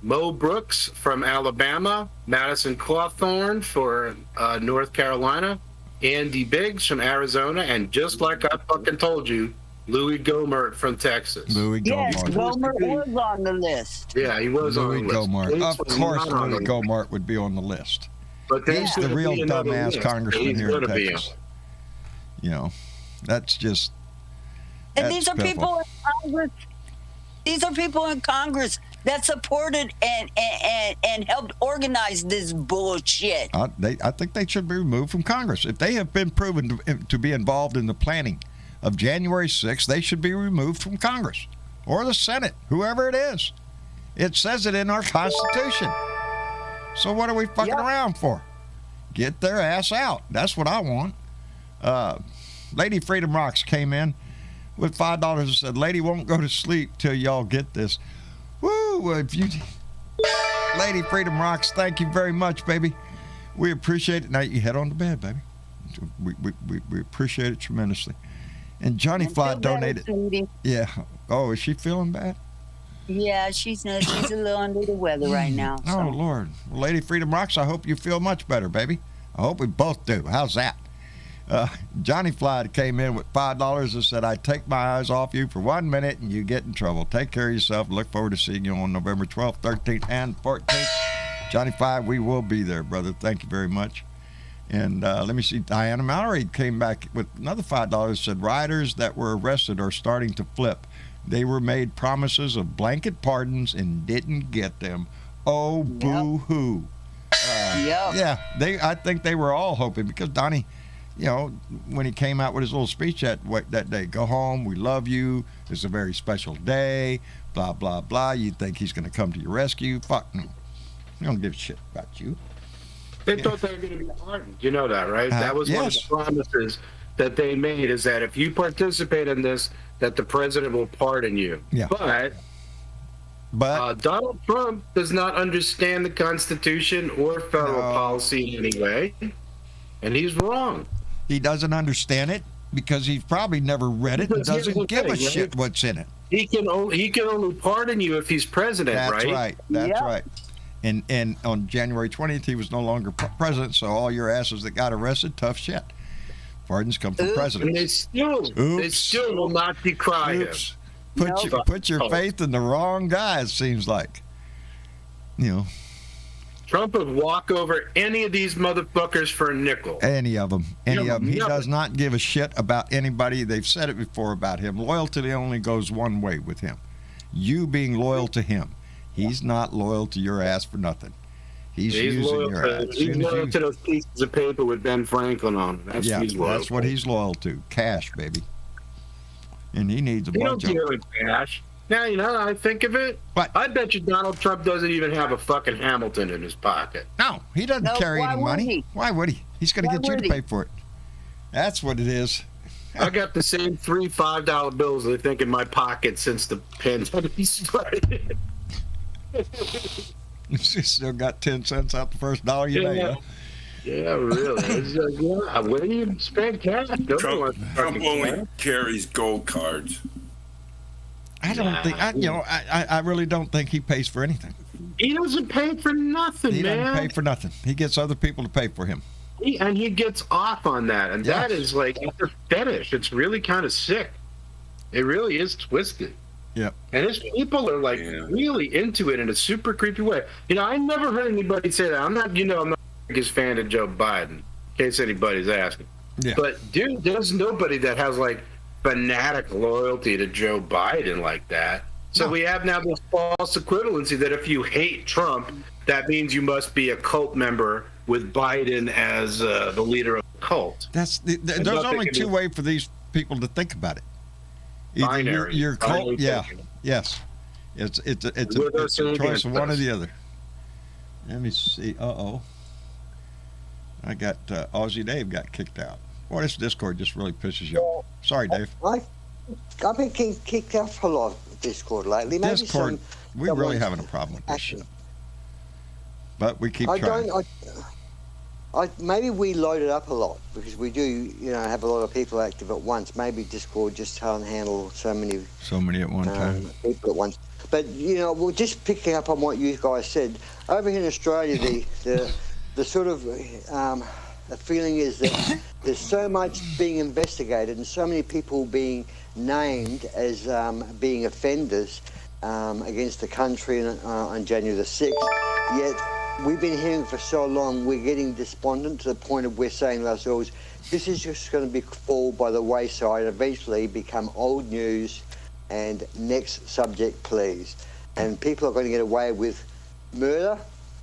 Mo Brooks from Alabama. Madison Cawthorn for North Carolina. Andy Biggs from Arizona. And just like I fucking told you, Louis Gohmert from Texas. Louis Yes, Gohmert. Gomer was on the list. Yeah, he was Louis on the list. Gohmert. Gates Of was course, not on the Louis list. Gohmert would be on the list. But there's He's the gonna real be another dumbass list. congressman He's here in gonna be Texas. You know, that's just. And that's these are pitiful. people in Congress. These are people in Congress that supported and helped organize this bullshit. I think they should be removed from Congress. If they have been proven to be involved in the planning of January 6th, they should be removed from Congress or the Senate, whoever it is. It says it in our Constitution. So what are we fucking around for? Get their ass out. That's what I want. Lady Freedom Rocks came in with $5 and said, lady won't go to sleep till y'all get this. Woo! Lady Freedom Rocks, thank you very much, baby. We appreciate it. Now you head on to bed, baby. We appreciate it tremendously. And Johnny Fly Feel better, donated. sweetie. Yeah. Oh, is she feeling bad? Yeah, she's a little under the weather right now. So. Oh, Lord. Well, Lady Freedom Rocks, I hope you feel much better, baby. I hope we both do. How's that? Johnny Fly came in with $5 and said, I take my eyes off you for 1 minute and you get in trouble. Take care of yourself. Look forward to seeing you on November 12th, 13th, and 14th. Johnny Fly, we will be there, brother. Thank you very much. And let me see. Diana Mallory came back with another $5, said, riders that were arrested are starting to flip. They were made promises of blanket pardons and didn't get them. Oh, boo-hoo. Yeah, I think they were all hoping, because Donnie, you know, when he came out with his little speech that day, go home, we love you, it's a very special day, blah, blah, blah. You think he's going to come to your rescue? Fuck no. He don't give a shit about you. They thought they were going to be pardoned. You know that, right? That was one of the promises that they made, is that if you participate in this, that the president will pardon you. Yeah. But Donald Trump does not understand the Constitution or federal policy in any way, and he's wrong. He doesn't understand it because he's probably never read it and doesn't give a shit what's in it. He can only pardon you if he's president, That's right? right. That's right. And on January 20th, he was no longer president, so all your asses that got arrested, tough shit. Pardons come from presidents. And they still will not decry him. Put your faith in the wrong guy, it seems like. You know. Trump would walk over any of these motherfuckers for a nickel. Any of them. He does not give a shit about anybody. They've said it before about him. Loyalty only goes one way with him. You being loyal to him. He's not loyal to your ass for nothing. He's using your ass. He's loyal to those pieces of paper with Ben Franklin on them. That's what he's loyal to. Cash, baby. And he needs a bunch of... He don't deal with cash. Now, you know, I think of it. What? I bet you Donald Trump doesn't even have a fucking Hamilton in his pocket. No, he doesn't carry any money. Why would he? He's going to get you to pay for it. That's what it is. I got the same $3 $5 bills, I think, in my pocket since the pandemic started. You still got 10 cents out the first dollar you made, huh? Yeah, really. It's where do you spend cash? Trump only carries gold cards. I don't think, I really don't think he pays for anything. He doesn't pay for nothing, He man. doesn't pay for nothing. He gets other people to pay for him. He gets off on that, and that is like, it's a fetish. It's really kind of sick. It really is twisted. Yep. And his people are like really into it in a super creepy way. You know, I never heard anybody say that. I'm not the biggest fan of Joe Biden, in case anybody's asking. Yeah. But dude, there's nobody that has like fanatic loyalty to Joe Biden like that. So we have now this false equivalency that if you hate Trump, that means you must be a cult member with Biden as the leader of the cult. There's only two ways for these people to think about it. Binary. Your cult, yes. It's a choice of one or the other. Let me see. I got Aussie Dave got kicked out. Boy, this Discord just really pisses you off. Sorry, Dave. I've been kicked out for a lot of Discord lately. Maybe Discord, we're really having a problem with this shit. But we keep trying. Maybe we load it up a lot because we do, have a lot of people active at once. Maybe Discord just can't handle so many at one time. People at once. But we're just picking up on what you guys said. Over here in Australia, the sort of the feeling is that there's so much being investigated and so many people being named as being offenders against the country on January the 6th. Yet we've been hearing for so long, we're getting despondent to the point of we're saying to ourselves, this is just going to fall by the wayside and eventually become old news and next subject, please. And people are going to get away with murder,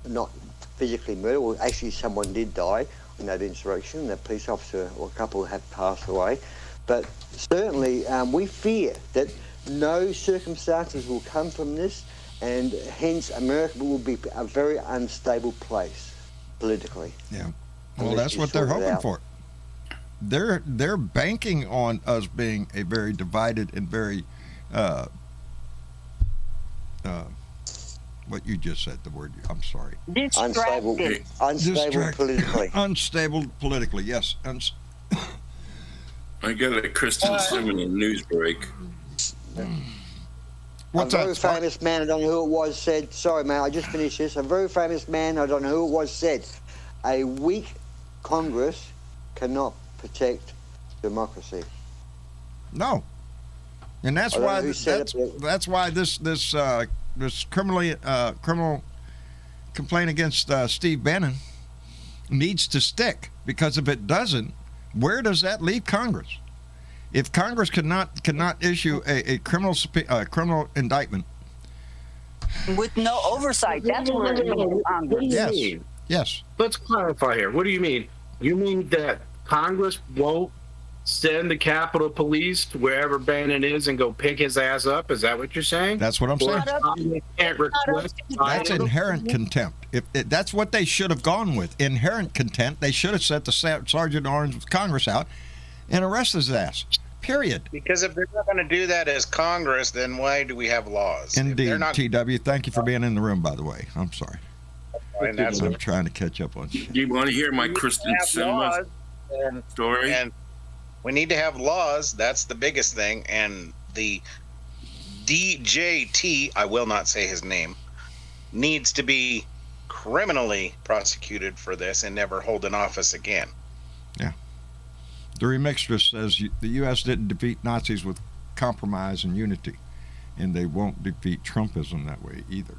not physically murder. Well, actually, someone did die in that insurrection. The police officer or a couple have passed away. But certainly, we fear that no circumstances will come from this, and hence America will be a very unstable place politically. Yeah. Well, that's what they're hoping for. They're banking on us being a very divided and very what you just said, the word, I'm sorry. Unstable politically. Unstable politically, yes. I got a Kristen Simmons news break. What's a very that? famous man, I don't know who it was, said, sorry, man, I just finished this. A very famous man, I don't know who it was, said, a weak Congress cannot protect democracy. No. And that's I don't why know who said it, but- that's why this criminal complaint against Steve Bannon needs to stick, because if it doesn't, where does that leave Congress? If Congress cannot issue a criminal indictment, with no oversight, that's where it leaves Congress. What do you Yes. mean? yes, Let's clarify here. What do you mean? You mean that Congress won't send the Capitol Police to wherever Bannon is and go pick his ass up? Is that what you're saying? that's what I'm Or saying. Congress can't request That's Biden? inherent contempt. That's what they should have gone with. Inherent contempt. They should have sent the Sergeant Orange of Congress out and arrested his ass. Period. Because if they're not going to do that as Congress, then why do we have laws? If Indeed, they're not, TW. Thank you for being in the room, by the way. I'm sorry. and that's I'm trying to catch up on shit. Do you want to hear my Kristen have Simmons laws, and, story? and we need to have laws. That's the biggest thing. And the DJT, I will not say his name, needs to be criminally prosecuted for this and never hold an office again. The remixtress says the U.S. didn't defeat Nazis with compromise and unity, and they won't defeat Trumpism that way either.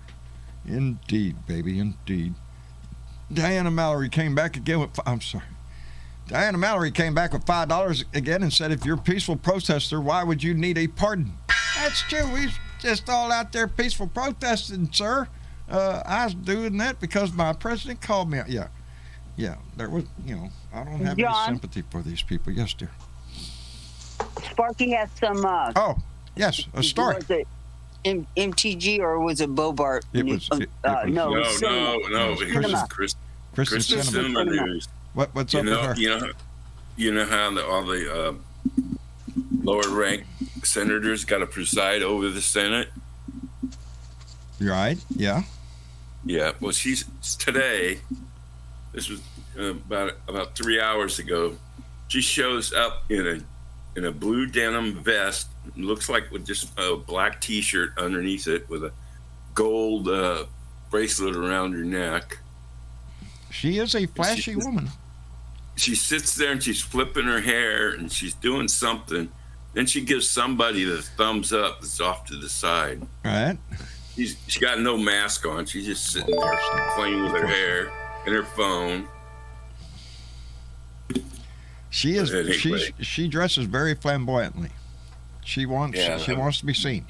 Indeed, baby, indeed. Diana Mallory came back again with... I'm sorry. Diana Mallory came back with $5 again and said, if you're a peaceful protester, why would you need a pardon? That's true. We just all out there peaceful protesting, sir. I was doing that because my president called me out. Yeah, there was, I don't have any John? sympathy for these people. Yes, dear. Sparky has some. Oh, yes, a story. Was it MTG or was it Bobart? It was- it was- no. No, Cinema. no. It was Cinema. Kristen Kristen Sinema. Simmons news. What's up with her? You know how all the lower ranked senators got to preside over the Senate? You right? Yeah. Yeah. Well, she's today. This was about 3 hours ago. She shows up in a blue denim vest. Looks like with just a black T-shirt underneath it, with a gold bracelet around her neck. She is a flashy woman. She sits there and she's flipping her hair and she's doing something. Then she gives somebody the thumbs up that's off to the side. Right? She got no mask on. She's just sitting there playing with her hair and her phone. She is. Anyway. She dresses very flamboyantly. She wants. Yeah, she wants to be seen.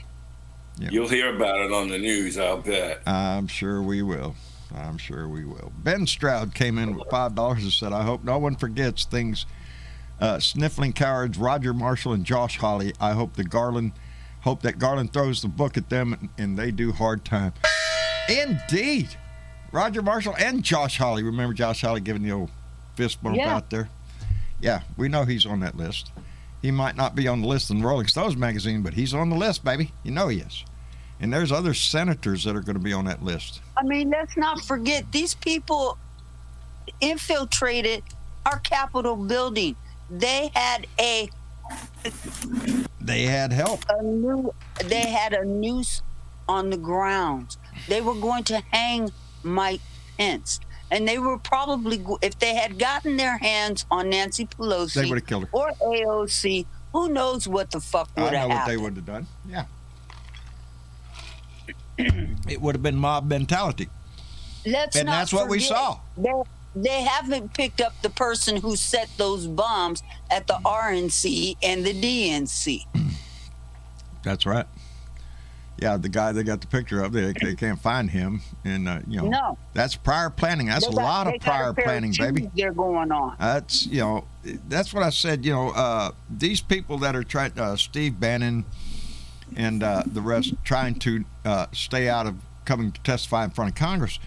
Yeah. You'll hear about it on the news, I'll bet. I'm sure we will. Ben Stroud came in with $5 and said, I hope no one forgets things. Sniffling cowards, Roger Marshall and Josh Hawley. I hope that Garland throws the book at them and they do hard time. Indeed. Roger Marshall and Josh Hawley. Remember Josh Hawley giving the old fist bump out there? Yeah, we know he's on that list. He might not be on the list in Rolling Stones magazine, but he's on the list, baby. You know he is. And there's other senators that are going to be on that list. I mean, let's not forget these people infiltrated our Capitol building. They had help. They had a noose on the grounds. They were going to hang Mike Pence. And they were probably, if they had gotten their hands on Nancy Pelosi They would have killed her. or AOC, who knows what the fuck would have I know what happened. they would have done. Yeah. It would have been mob mentality. Let's And not that's what we forget, saw. They haven't picked up the person who set those bombs at the RNC and the DNC. That's right. Yeah, the guy they got the picture of, they can't find him. And, No. that's prior planning. That's They a lot they of got a prior pair of planning, shoes baby. They're going on. That's, that's what I said. These people that are trying, Steve Bannon and the rest, trying to stay out of coming to testify in front of Congress.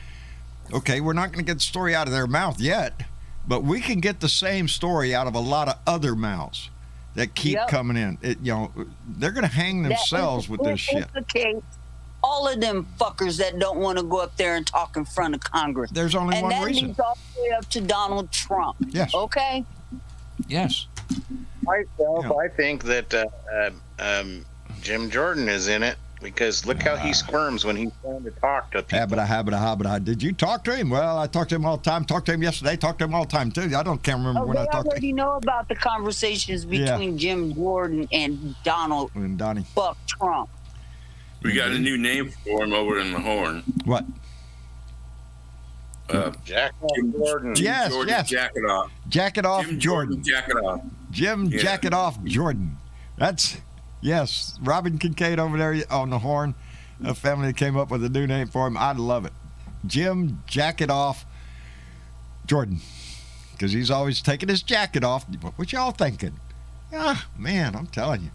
Okay, we're not going to get the story out of their mouth yet, but we can get the same story out of a lot of other mouths that keep coming in. They're going to hang themselves with this shit. All of them fuckers that don't want to go up there and talk in front of Congress. There's only one reason. And that leads all the way up to Donald Trump. Yes. Okay? Yes. myself, Yeah. I think that Jim Jordan is in it because look how he squirms when he's trying to talk to people. Habba. Did you talk to him? Well, I talked to him all the time. Talked to him yesterday. Talked to him all the time, too. Can't remember when they I talked to already him. know about the conversations between Jim Jordan and Donald And Donnie. Buck Trump. We got a new name for him over in the Horn. What? Jack Jordan. Yes, Jordan, yes. Jacket off. Jacket off Jim Jordan. Jacket off. Jim Yeah. Jacket off Jordan. That's, yes. Robin Kincaid over there on the Horn. A family came up with a new name for him. I love it. Jim Jacket off Jordan. Because he's always taking his jacket off. What y'all thinking? Ah, man, I'm telling you.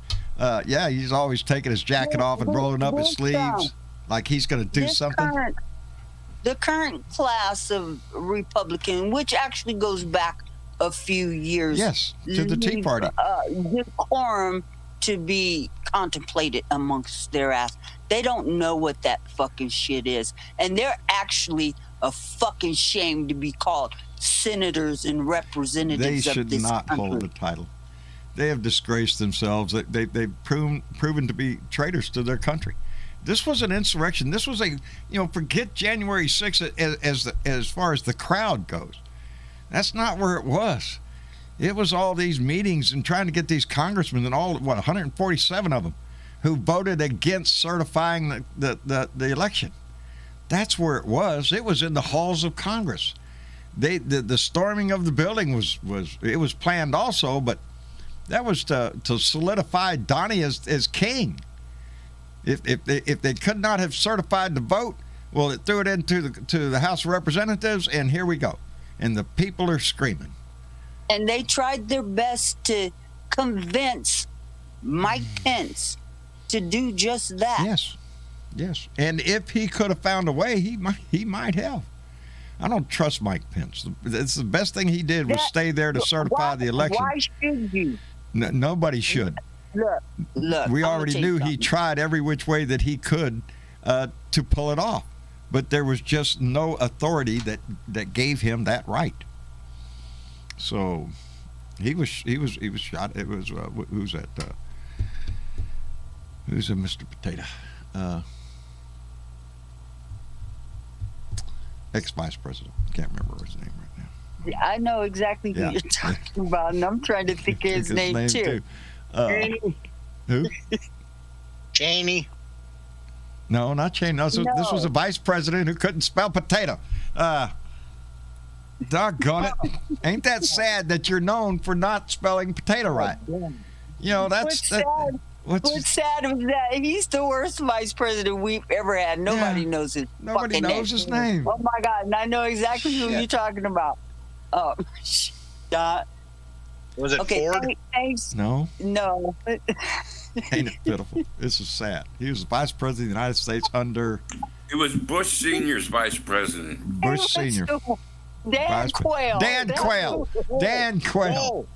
Yeah, he's always taking his jacket off and rolling up his sleeves like he's going to do something. The current class of Republican, which actually goes back a few years, Yes, to the Tea Party. Decorum to be contemplated amongst their ass. They don't know what that fucking shit is, and they're actually a fucking shame to be called senators and representatives They of should this not country. hold the title. They have disgraced themselves. They've proven to be traitors to their country. This was an insurrection. This was forget January 6th as far as the crowd goes. That's not where it was. It was all these meetings and trying to get these congressmen and 147 of them who voted against certifying the election. That's where it was. It was in the halls of Congress. The storming of the building was planned also, but that was to solidify Donnie as king. If they could not have certified the vote, well, it threw it into the House of Representatives, and here we go. And the people are screaming. And they tried their best to convince Mike Pence to do just that. Yes. And if he could have found a way, he might have. I don't trust Mike Pence. It's the best thing he did was stay there to certify the election. Why should you? Nobody should. Look. We I'm already gonna tell you knew he something. tried every which way that he could to pull it off, but there was just no authority that gave him that right. So he was shot. It was who's that? Who's a Mr. Potato? Ex-vice president. Can't remember his name right now. I know exactly who Yeah. you're talking about, and I'm trying to think of his name too. Who? Cheney. No, not Cheney. No, this was a vice president who couldn't spell potato. Doggone it. Ain't that sad that you're known for not spelling potato right? What's sad? What's sad is that he's the worst vice president we've ever had. Nobody knows his Nobody fucking knows his name. Oh my God, and I know exactly who you're talking about. Oh, Was it okay, Ford? thanks. No, No. ain't it pitiful? This is sad. He was the vice president of the United States under It was Bush Senior's vice president. Bush Senior. Dan Vice Pre- Quayle. Dan Quayle. Dan Quayle.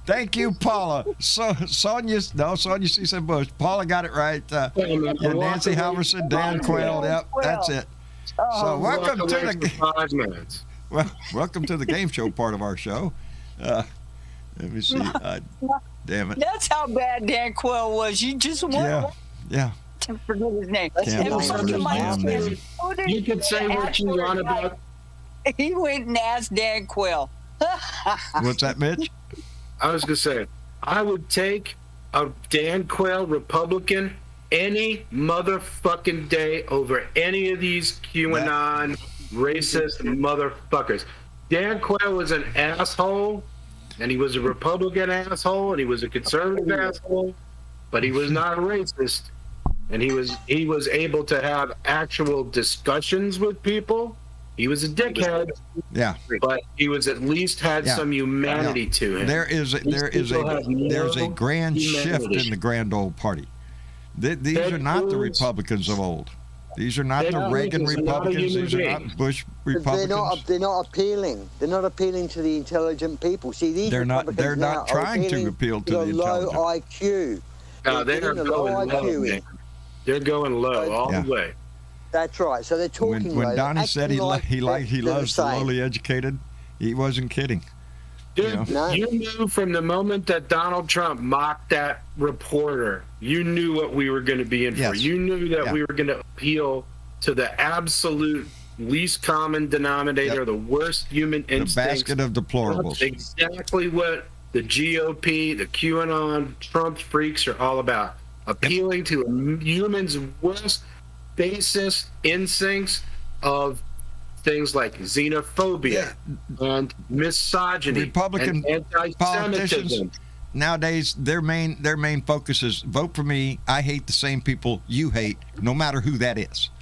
Thank you, Paula. Sonia, she said Bush. Paula got it right. Nancy Halverson, Dan Quayle. Yep, that's it. So welcome to the 5 minutes. welcome to the game show part of our show. Let me see. Damn it. That's how bad Dan Quayle was. You just want Yeah. to forget his name. Can't And remember his somebody damn name. You could say what you want about. He went and asked Dan Quayle. What's that, Mitch? I was gonna say, I would take a Dan Quayle Republican any motherfucking day over any of these QAnon racist motherfuckers. Dan Quayle was an asshole, and he was a Republican asshole, and he was a conservative asshole, but he was not a racist, and he was able to have actual discussions with people. He was a dickhead, Yeah. but he was at least had some humanity to him. There's a grand shift in the grand old party. These are not the Republicans of old. These are not the Reagan Republicans. These are not Bush Republicans. They're not appealing. They're not appealing to the intelligent people. See, these They're not Republicans now are trying to appealing appeal to the the low intelligent. IQ. No, they're getting the going low low. IQ Man. in. They're going low all Yeah. the way. That's right. So they're talking. When low, Donnie they're said acting like he they're loves the the same. lowly educated, he wasn't kidding. Dude, No. you knew from the moment that Donald Trump mocked that reporter, you knew what we were going to be in for. Yes. You knew that Yeah. we were going to appeal to the absolute least common denominator, Yep. the worst human The instincts. basket of deplorables. That's exactly what the GOP, the QAnon, Trump freaks are all about. Appealing to a human's worst, basest instincts of things like xenophobia and misogyny Republican and politicians anti-Semitism. nowadays, their main focus is vote for me. I hate the same people you hate, no matter who that is. Oh,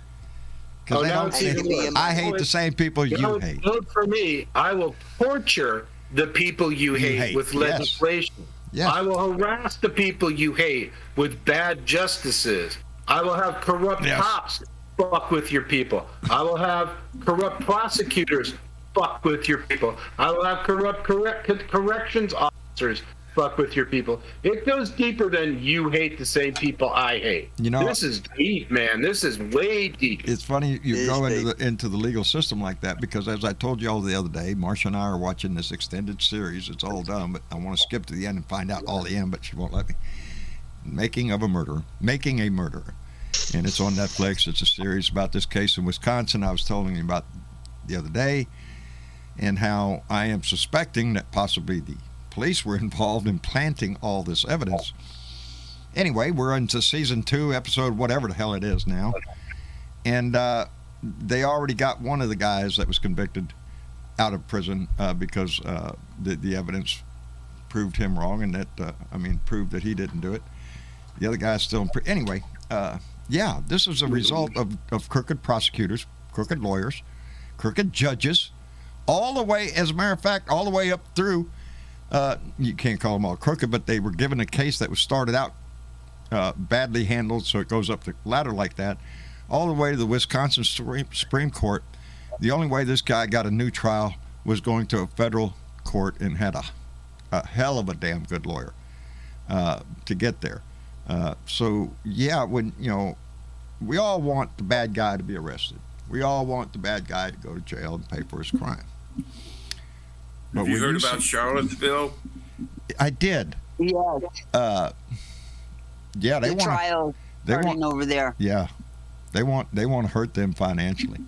Because they now don't it's say, even worse. I hate the same people you Don't hate. vote for me. I will torture the people you hate with yes. legislation. Yes. I will harass the people you hate with bad justices. I will have corrupt Yes. cops fuck with your people. I will have corrupt prosecutors fuck with your people. I will have corrupt corrections officers fuck with your people. It goes deeper than you hate the same people I hate. You know- this is deep, man. This is way deep. It's funny you It go is into the legal system like that because, as I told you all the other day, Marcia and I are watching this extended series. It's all done, but I want to skip to the end and find out all the end, but she won't let me. Making a Murderer, and it's on Netflix. It's a series about this case in Wisconsin I was telling you about the other day, and how I am suspecting that possibly the police were involved in planting all this evidence. Anyway, we're into season 2, episode whatever the hell it is now, and they already got one of the guys that was convicted out of prison because the evidence proved him wrong, and that proved that he didn't do it. The other guy's still in prison. Anyway, yeah, this is a result of crooked prosecutors, crooked lawyers, crooked judges, all the way, as a matter of fact, all the way up through, you can't call them all crooked, but they were given a case that was started out badly handled, so it goes up the ladder like that, all the way to the Wisconsin Supreme Court. The only way this guy got a new trial was going to a federal court and had a hell of a damn good lawyer to get there. So, yeah, when, we all want the bad guy to be arrested. We all want the bad guy to go to jail and pay for his crime. But Have you when heard about Charlottesville? I did. Yeah, Yeah, they the want. trial They starting want. over there, Yeah, they want to hurt them financially.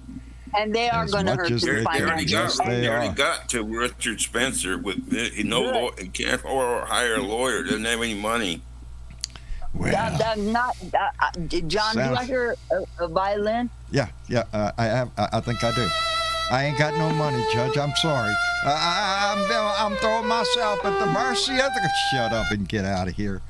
and they are As going to much hurt as them they can. Already Yes, got, they they already are. got to Richard Spencer with no law, he can't hire a lawyer. Doesn't have any money. Well, John, do I hear a violin? yeah. I have. I think I do. I ain't got no money, Judge. I'm sorry. I'm throwing myself at the mercy of the. Shut up and get out of here.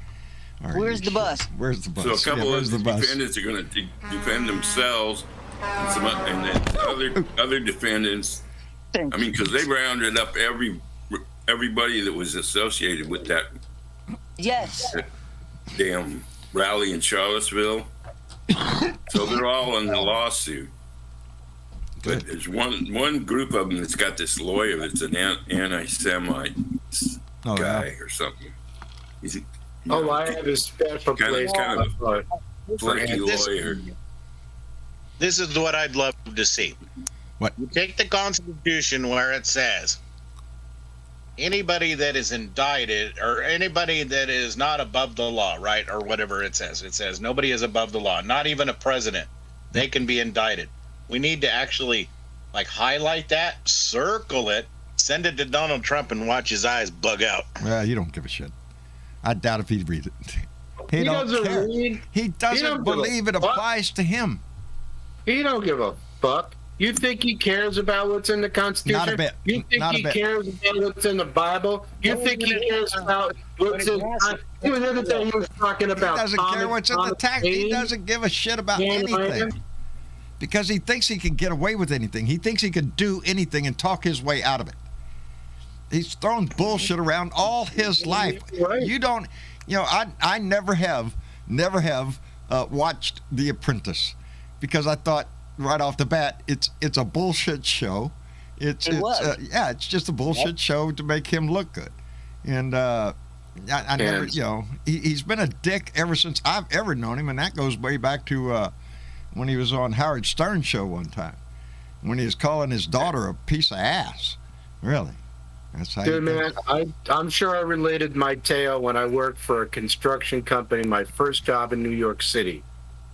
All right, Where's the bus? Where's the bus? So a couple where's of the bus? defendants are going to defend themselves, and then other defendants. I mean, because they rounded up everybody that was associated with that Yes. damn rally in Charlottesville. So they're all in the lawsuit. But there's one group of them that's got this lawyer that's an anti-Semite guy or something. He's I have a special Kind of- place. kind of for flaky This- lawyer. This is what I'd love to see. What? You take the Constitution where it says anybody that is indicted or anybody that is not above the law, right? Or whatever it says. It says nobody is above the law, not even a president. They can be indicted. We need to actually highlight that, circle it, send it to Donald Trump and watch his eyes bug out. Well, you don't give a shit. I doubt if he'd read it. He don't doesn't care. read. He doesn't don't give a believe it fuck. applies to him. He don't give a fuck. You think he cares about what's in the Constitution? Not a bit. You think Not a he bit. cares about what's in the Bible? You think he cares about what's in? The other day he was talking He about. doesn't care Thomas- what's in the Thomas text. He Paine. doesn't give a shit about Dan anything. Ryan. Because he thinks he can get away with anything. He thinks he can do anything and talk his way out of it. He's thrown bullshit around all his life. Right. You don't, I never have watched The Apprentice because I thought right off the bat it's a bullshit show. It's just a bullshit show to make him look good. And I never, he's been a dick ever since I've ever known him, and that goes way back to when he was on Howard Stern's show one time, when he was calling his daughter a piece of ass. Really? That's how Dude, you man, I'm sure I related my tale when I worked for a construction company, my first job in New York City.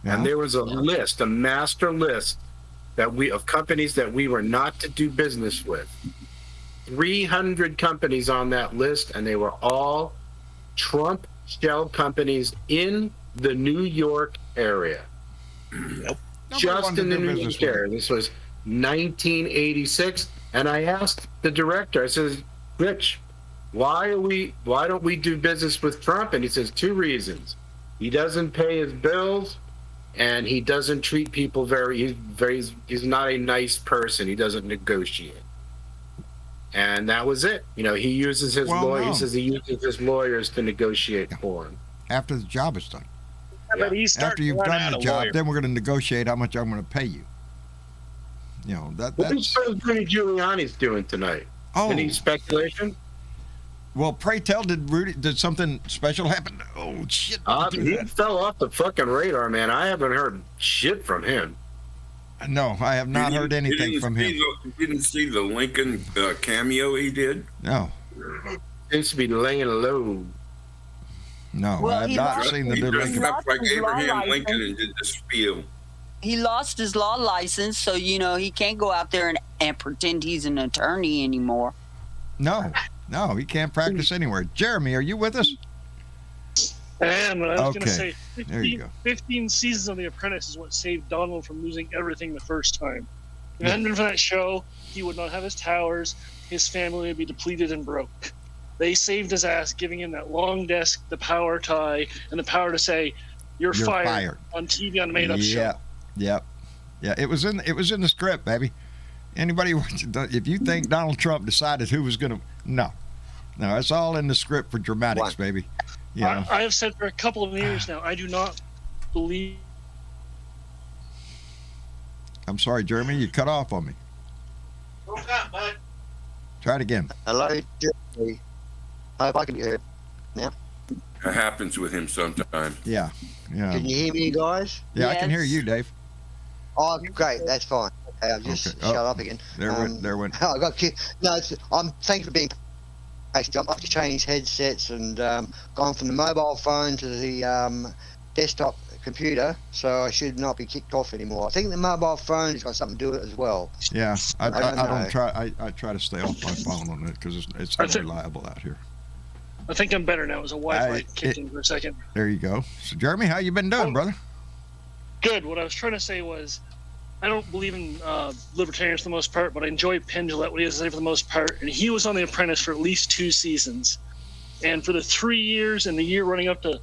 Yeah. And there was a list, a master list of companies that we were not to do business with. 300 companies on that list, and they were all Trump shell companies in the New York area. Nobody Just wanted in to the do New business York with area. This was 1986, and I asked the director, I says, Rich, why don't we do business with Trump? And he says 2 reasons. He doesn't pay his bills, and he doesn't treat people he's not a nice person. He doesn't negotiate. And that was it. You know, he uses his Well, no. He says he uses his lawyers to negotiate for him. after the job is done. But he's starting After you've to run done out the of job, lawyers. then we're going to negotiate how much I'm going to pay you. You know, What that's is Rudy Giuliani's doing tonight? oh Any speculation? well. Pray tell, did something special happen? Oh shit! He fell off the fucking radar, man. I haven't heard shit from him. No, I have not heard anything from him. You didn't see the Lincoln cameo he did? No, Seems to be laying low. no, Well, I have he not lost- seen the He new dressed Lincoln. up like Lost his law Abraham Lincoln license. and did the spiel. He lost his law license, so he can't go out there and pretend he's an attorney anymore. No, he can't practice anywhere. Jeremy, are you with us? I am, and I was going Okay, to say there you go. 15 seasons of The Apprentice is what saved Donald from losing everything the first time. If it hadn't been for that show, he would not have his towers, his family would be depleted and broke. They saved his ass, giving him that long desk, the power tie, and the power to say, you're fired on TV on a made-up show. Yeah. It was in the script, baby. Anybody, if you think Donald Trump decided who was going to, no, it's all in the script for dramatics, baby. You know. I have said for a couple of years now, I do not believe. I'm sorry, Jeremy, you cut off on me. Broke up, bud. Try it again. Hello, Jeremy. Hope I can hear. It happens with him sometimes. Yeah. Can you hear me, guys? Yeah, I can hear Yes. you, Dave. Oh, great. That's fine. Okay, I'll just Okay. shut Oh, up again. There went. I got no. Thank you for being patient. I've changed headsets and gone from the mobile phone to the desktop computer, so I should not be kicked off anymore. I think the mobile phone has got something to do with it as well. Yeah, I don't know. try. I try to stay off my phone on it because it's unreliable out here. I think I'm better now. It was a Wi-Fi kicked it- in for a second. There you go. So, Jeremy, how you been doing, brother? Good. What I was trying to say was, I don't believe in libertarians for the most part, but I enjoy Penn Jillette, what he has to say for the most part. And he was on The Apprentice for at least 2 seasons. And for the 3 years and the year running up to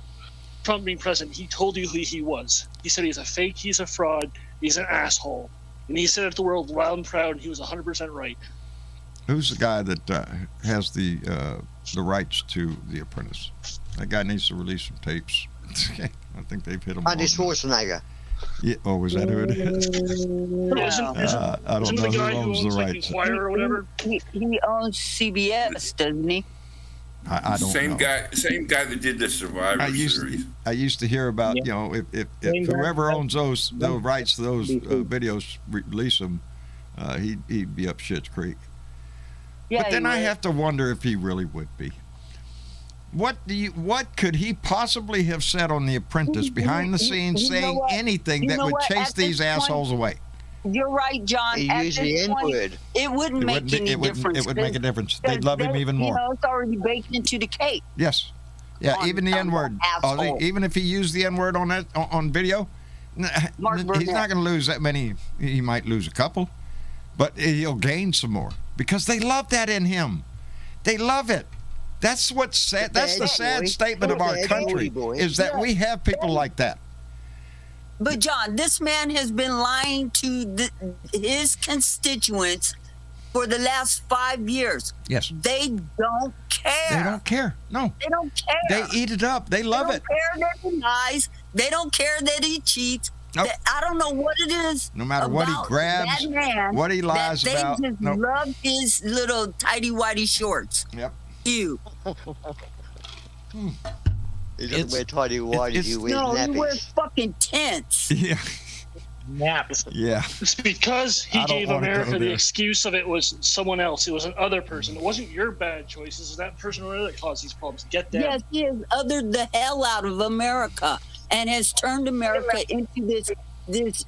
Trump being president, he told you who he was. He said he's a fake, he's a fraud, he's an asshole. And he said it to the world loud and proud, and he was 100% right. Who's the guy that has the rights to The Apprentice? That guy needs to release some tapes. I think they've hit him. Andy Schwarzenegger. Yeah. Oh, was that who it is? I don't Isn't know the who guy who owns the owns like rights. Inquirer or whatever? He owns CBS, doesn't he? I don't Same know. Same guy that did the Survivor series. I used to hear about, you know, if whoever owns those rights to those videos, release them, he'd be up Shit's Creek. Yeah, But then he I would. have to wonder if he really would be. What could he possibly have said on The Apprentice behind the scenes, you know saying what? anything You that know would what? chase At these this point- assholes away? You're right, John. He At used this the point, N-word. it wouldn't make any difference. It would make a difference. They'd love him even You more. know, it's already baked into the cake. Yes. Yeah, On- even the on N-word. the asshole. Even if he used the N-word on video, Mark he's Burnett. not going to lose that many. He might lose a couple, but he'll gain some more because they love that in him. They love it. That's what's sad. That's the sad statement of our country is that we have people like that. But John, this man has been lying to his constituents for the last 5 years. Yes. They don't care. They don't care. No. They don't care. They eat it up. They love They it. don't care that he lies. They don't care that he cheats. Nope. I don't know what it is. No matter what he about grabs, that man what he lies that about. They just Nope. love his little tighty whitey shorts. Yep. You. He doesn't wear tidy whities, he wears No, he nappies. wears fucking tents. Yeah. Naps. Yeah. It's because he I don't gave wanna go America the there. excuse of it was someone else. It was another person. It wasn't your bad choices. It's that person over there that caused these problems. Get them. Yes, he has othered the hell out of America and has turned America into this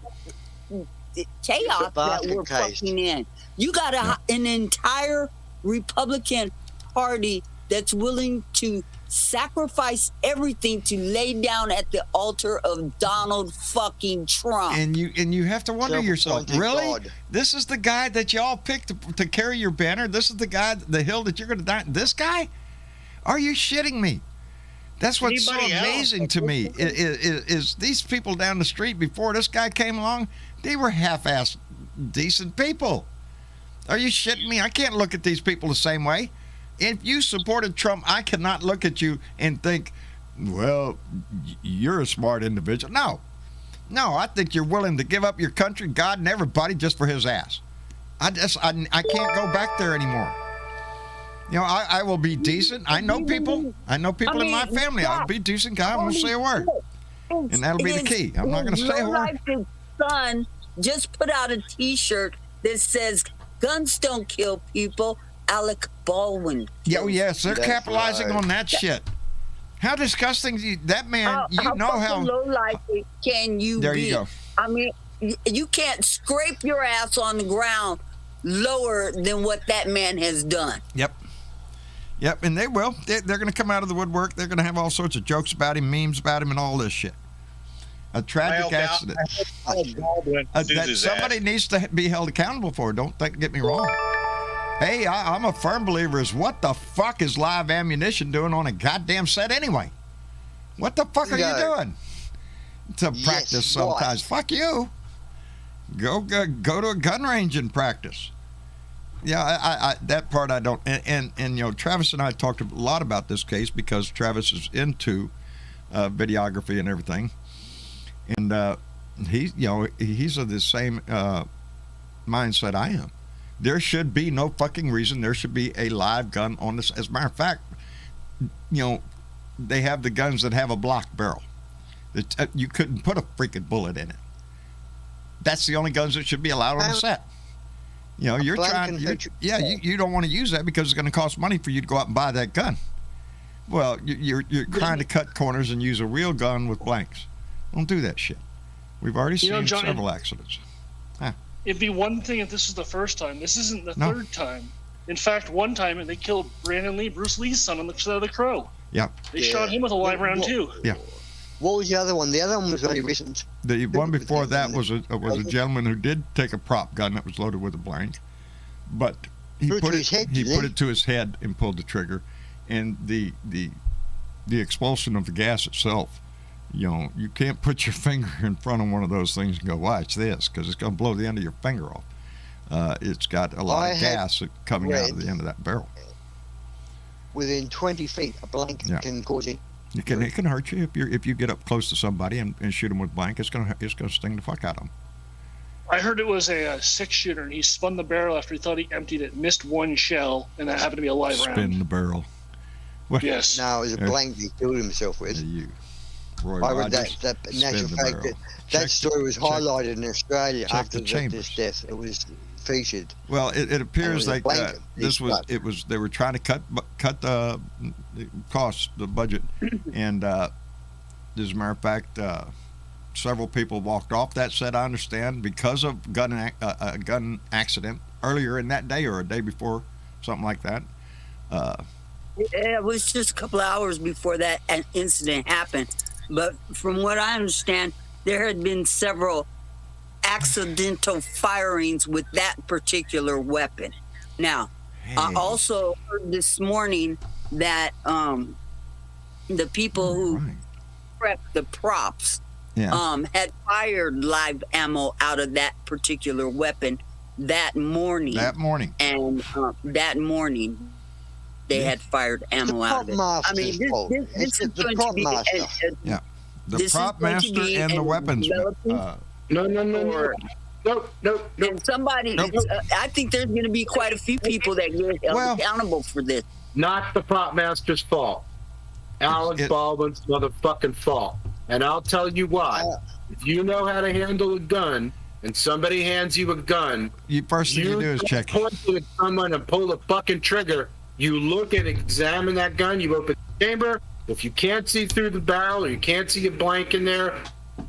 chaos that we're fucking in. You got an entire Republican Party that's willing to sacrifice everything to lay down at the altar of Donald fucking Trump. And you have to wonder yourself, really? God. This is the guy that y'all picked to carry your banner? This is the guy, the hill that you're going to die? This guy? Are you shitting me? That's what's Anybody so else? amazing to me is these people down the street before this guy came along, they were half-assed decent people. Are you shitting me? I can't look at these people the same way. If you supported Trump, I cannot look at you and think, well, you're a smart individual. No, I think you're willing to give up your country, God, and everybody just for his ass. I can't go back there anymore. You know, I will be decent. I know people in my family. I'll be a decent guy. I won't say a word. And that'll be the key. I'm not going to say a word. His son just put out a T-shirt that says, "Guns don't kill people. Alec Baldwin." Yeah, yes, they're That's capitalizing right. on that shit. How disgusting! That man, you know how. low life can you There be? you go. I mean, you can't scrape your ass on the ground lower than what that man has done. Yep, and they will. They're going to come out of the woodwork. They're going to have all sorts of jokes about him, memes about him, and all this shit. A tragic accident that somebody needs to be held accountable for. Don't get me wrong. Hey, I'm a firm believer is what the fuck is live ammunition doing on a goddamn set anyway? What the fuck are you doing? To practice sometimes. Fuck you. Go to a gun range and practice. Yeah, I that part I don't. And you know, Travis and I talked a lot about this case because Travis is into videography and everything, and he's of the same mindset I am. There should be no fucking reason there should be a live gun on this. As a matter of fact, you know, they have the guns that have a block barrel. You couldn't put a freaking bullet in it. That's the only guns that should be allowed on the set. You know, you don't want to use that because it's going to cost money for you to go out and buy that gun. Well, you're trying to cut corners and use a real gun with blanks. Don't do that shit. We've already seen John, several accidents. It'd be one thing if this was the first time. This isn't the third time. In fact, one time they killed Brandon Lee, Bruce Lee's son, on the set of The Crow. Yeah. They shot him with a live round too. Yeah. What was the other one? The other one was very recent. The one before that was a gentleman who did take a prop gun that was loaded with a blank, but he put it to his head and pulled the trigger, and the expulsion of the gas itself. You know, you can't put your finger in front of one of those things and go, watch this, because it's going to blow the end of your finger off. It's got a lot of gas coming out of the end of that barrel. Within 20 feet, a blank can cause it. It can hurt you if you get up close to somebody and shoot them with blank. It's gonna sting the fuck out of them. I heard it was a 6-shooter, and he spun the barrel after he thought he emptied it, missed one shell, and that happened to be a live round. Spin the barrel. What? Yes. No, it was a blank he killed himself with. Roy I read Rogers, that natural fact that story was highlighted in Australia after this death. It was featured. Well, it appears like they were trying to cut the cost, the budget, and as a matter of fact, several people walked off that set. I understand because of a gun accident earlier in that day or a day before, something like that. It was just a couple hours before that incident happened. But from what I understand, there had been several accidental firings with that particular weapon. Now, I also heard this morning that the people who prepped the props had fired live ammo out of that particular weapon that morning. And that morning, they had fired ammo out of it. I mean, this is going to be the prop master and the weapons. No. And somebody, I think there's going to be quite a few people that get held accountable for this. Not the prop master's fault. Alec Baldwin's motherfucking fault. And I'll tell you why. if you know how to handle a gun and somebody hands you a gun, First thing you do is check it. point it at someone and pull the fucking trigger. You look and examine that gun. You open the chamber. If you can't see through the barrel or you can't see a blank in there,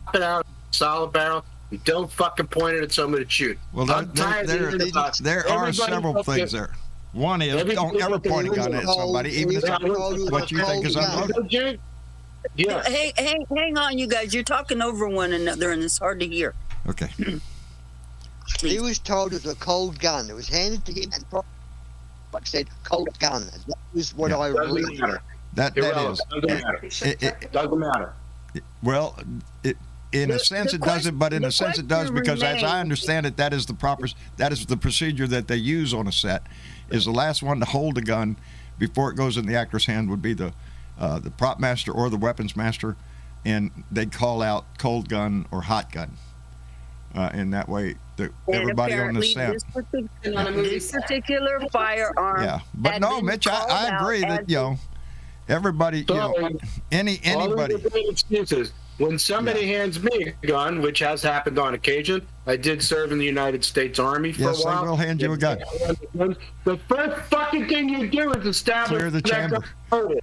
pop it out, solid barrel. You don't fucking point it at someone to shoot. Well, I'm tired of hearing about there are everybody several fucking- things there. One is Everybody don't ever fucking point a gun at somebody, even if it's what you think is unloaded. Yeah. Hang on, you guys. You're talking over one another, and it's hard to hear. Okay. He was told it was a cold gun. It was handed to him and like said, cold gun. That was what I Doesn't read. matter. That Irrelevant. is. Doesn't matter. Doesn't matter. Well, in a sense it doesn't, but in a sense it does, because as I understand it, that is the procedure that they use on a set. Is the last one to hold a gun before it goes in the actor's hand would be the prop master or the weapons master, and they call out cold gun or hot gun. In that way, everybody on the set. This particular firearm. Yeah, but had no, been Mitch, called I agree out that as everybody, anybody. All of the great excuses. When somebody hands me a gun, which has happened on occasion, I did serve in the United States Army for Yes, a while. they will hand you a gun. The first fucking thing you do is establish Clear the that chamber. gun's loaded.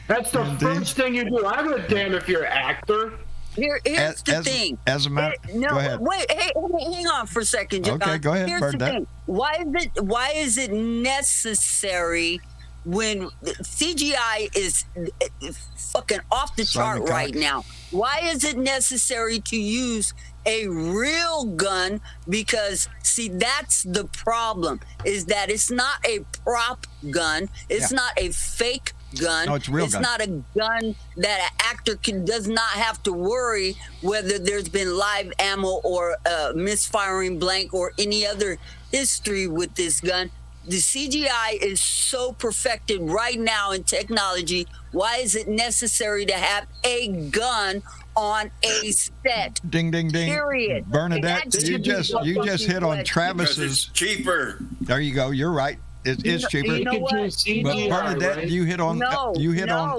That's the Indeed. first thing you do. I don't give a damn if you're an actor. Here's the thing. As a matter, No, go ahead. wait, hang on for a second, John. Okay, go ahead, Here's the Bernadette. thing. Why is it necessary when CGI is fucking off the Simon chart right Cox. now? Why is it necessary to use a real gun? Because see, that's the problem, is that it's not a prop gun. It's Yeah. not a fake gun. No, it's a real gun. Not a gun that an actor does not have to worry whether there's been live ammo or misfiring blank or any other history with this gun. The CGI is so perfected right now in technology. Why is it necessary to have a gun on a set? Ding, ding, ding. Period. Bernadette, That's you just hit on question. Because it's Travis's. cheaper. There you go. You're right. It is cheaper. You know could what? do But CGI, Bernadette, right? you hit on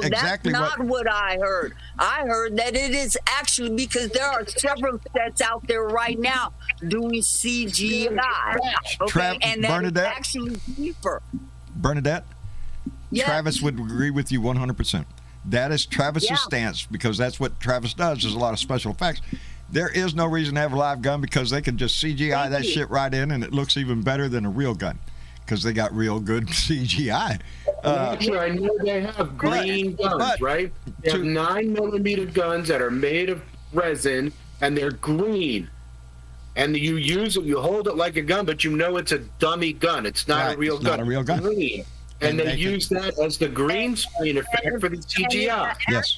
exactly that's not what I heard. I heard that it is actually because there are several sets out there right now doing CGI. Okay, and that is Bernadette? actually cheaper. Bernadette, Yeah. Travis would agree with you 100%. That is Travis's Yeah. stance, because that's what Travis does. Is a lot of special effects. There is no reason to have a live gun, because they can just CGI Thank that you. shit right in, and it looks even better than a real gun, because they got real good CGI. Actually, I know they have green guns, but right? They have to- 9mm guns that are made of resin, and they're green. And you use it, you hold it like a gun, but you know it's a dummy gun. It's not Right, a real it's gun. not a real gun. Green. And And they they can- use that as the green screen effect for the CGI. Yes.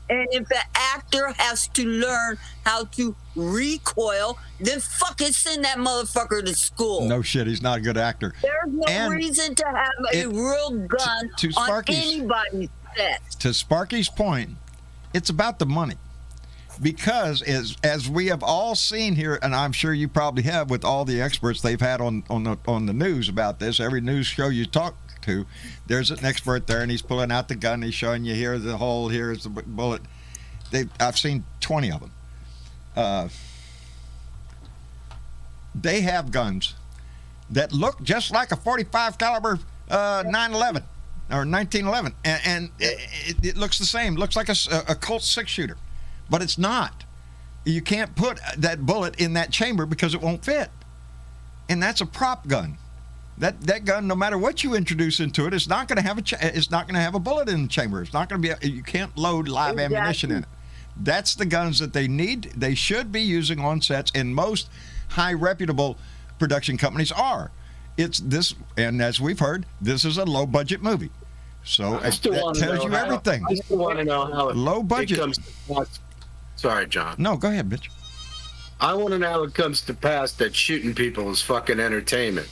And if the actor has to learn how to recoil, then fucking send that motherfucker to school. No shit, he's not a good actor. There's no And reason to have a it- real gun to on Sparky's- anybody's set. To Sparky's point, it's about the money. Because as we have all seen here, and I'm sure you probably have with all the experts they've had on the news about this, every news show you talk to, there's an expert there, and he's pulling out the gun, he's showing you here's the hole, here's the bullet. I've seen 20 of them. They have guns that look just like a 45 caliber 911 or 1911, and it looks the same. Looks like a Colt 6-shooter, but it's not. You can't put that bullet in that chamber because it won't fit, and that's a prop gun. That gun, no matter what you introduce into it, it's not going to have it's not going to have a bullet in the chamber. It's not going to be. You can't load live ammunition in it. That's the guns that they need. They should be using on sets, and most high reputable production companies are. It's this, and as we've heard, this is a low budget movie, so I still that wanna tells know you how- everything. I still want to know how Low budget. It comes to pass. Sorry, John. No, go ahead, bitch. I want to know how it comes to pass that shooting people is fucking entertainment.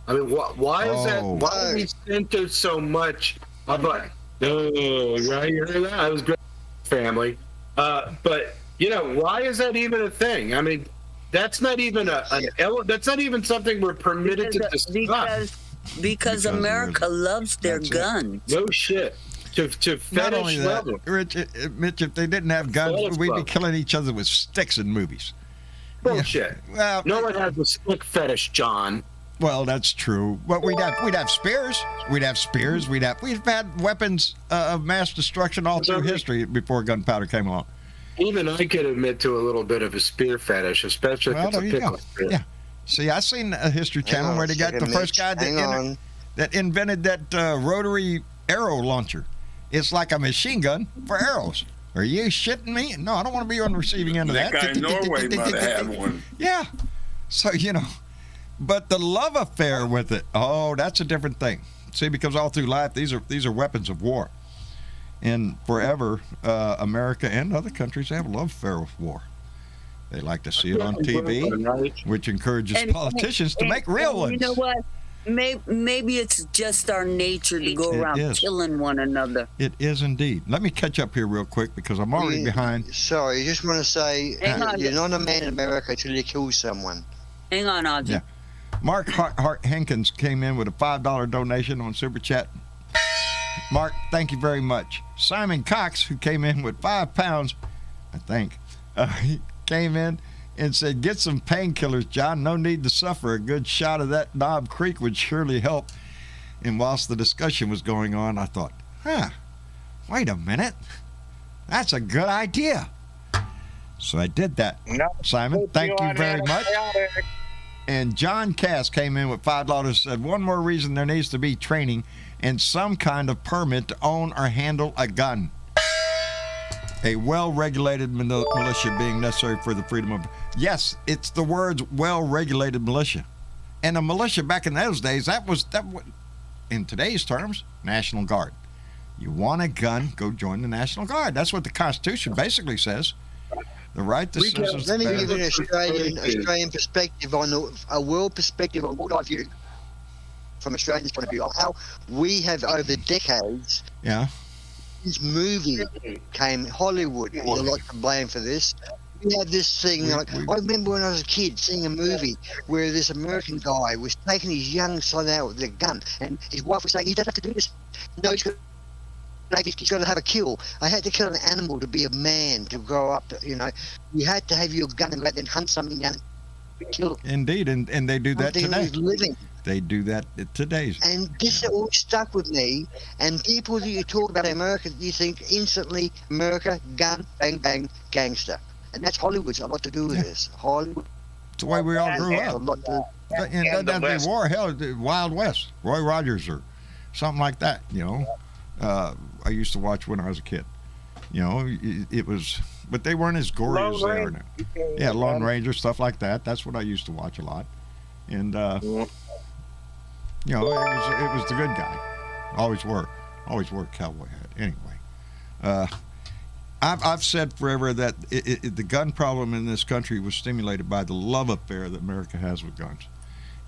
I mean, why is that? Oh. Why do we center so much about? Oh, right, you hear that? I was great, family. But you know, why is that even a thing? I mean, that's not even that's not even something we're permitted to discuss. Because Because America loves their that's it. guns. No shit. to Not only fetish that, level. Rich, Mitch, if they didn't have guns, Fetish we'd be level. killing each other with sticks in movies. Bullshit. Well, No one has a stick fetish, John. well, that's true. But we'd have spears. We'd have had weapons of mass destruction all through history before gunpowder came along. Even I could admit to a little bit of a spear fetish, especially Well, if it's a there you go. pickle spear. Yeah. See, I seen a History Channel on where a they got the second, first Mitch. guy Hang on. that invented that rotary arrow launcher. It's like a machine gun for arrows. Are you shitting me? No, I don't want to be on the receiving end of That that. guy in Norway might have had one. Yeah. So, but the love affair with it, oh, that's a different thing. See, because all through life, these are weapons of war. And forever, America and other countries have a love affair with war. They like to see it on TV, which encourages politicians to make real ones. You know what? Maybe it's just our nature to go It around is. killing one another. It is indeed. Let me catch up here real quick because I'm already behind. Sorry, I just want to say Hang on. you're not a man in America till you kill someone. Hang on, Audrey. Yeah. Mark Hankins came in with a $5 donation on Super Chat. Mark, thank you very much. Simon Cox, who came in with £5, I think, he came in and said, get some painkillers, John. No need to suffer. A good shot of that Knob Creek would surely help. And whilst the discussion was going on, I thought, wait a minute. That's a good idea. So I did that. Simon, thank you very much. And John Cass came in with $5 and said, one more reason there needs to be training and some kind of permit to own or handle a gun. A well-regulated militia being necessary for the freedom of... Yes, it's the words well-regulated militia. And a militia back in those days, that was in today's terms, National Guard. You want a gun, go join the National Guard. That's what the Constitution basically says. The right to citizens... Let me give you an Australian perspective a world perspective on what I view from Australian's point of view of how we have over decades. Yeah. This movie came, Hollywood is a lot to blame for this. We had this thing, I remember when I was a kid seeing a movie where this American guy was taking his young son out with a gun, and his wife was saying, he doesn't have to do this. No, he's got to have a kill. I had to kill an animal to be a man, to grow up, you had to have your gun and go out and hunt something down and kill it. Indeed, and they do that Something today. was living. They do that today. And this all stuck with me. And people that you talk about America, you think instantly America, gun, bang, bang, gangster. And that's Hollywood's a lot to do with this. Hollywood. It's the way we all grew a up. lot to, And it doesn't have to be war. Hell, the Wild West, Roy Rogers or something like that. I used to watch when I was a kid. It was, but they weren't as gory as they are now. Yeah, Lone Ranger, stuff like that. That's what I used to watch a lot. And it was the good guy. Always wore a cowboy hat. Anyway, I've said forever that the gun problem in this country was stimulated by the love affair that America has with guns,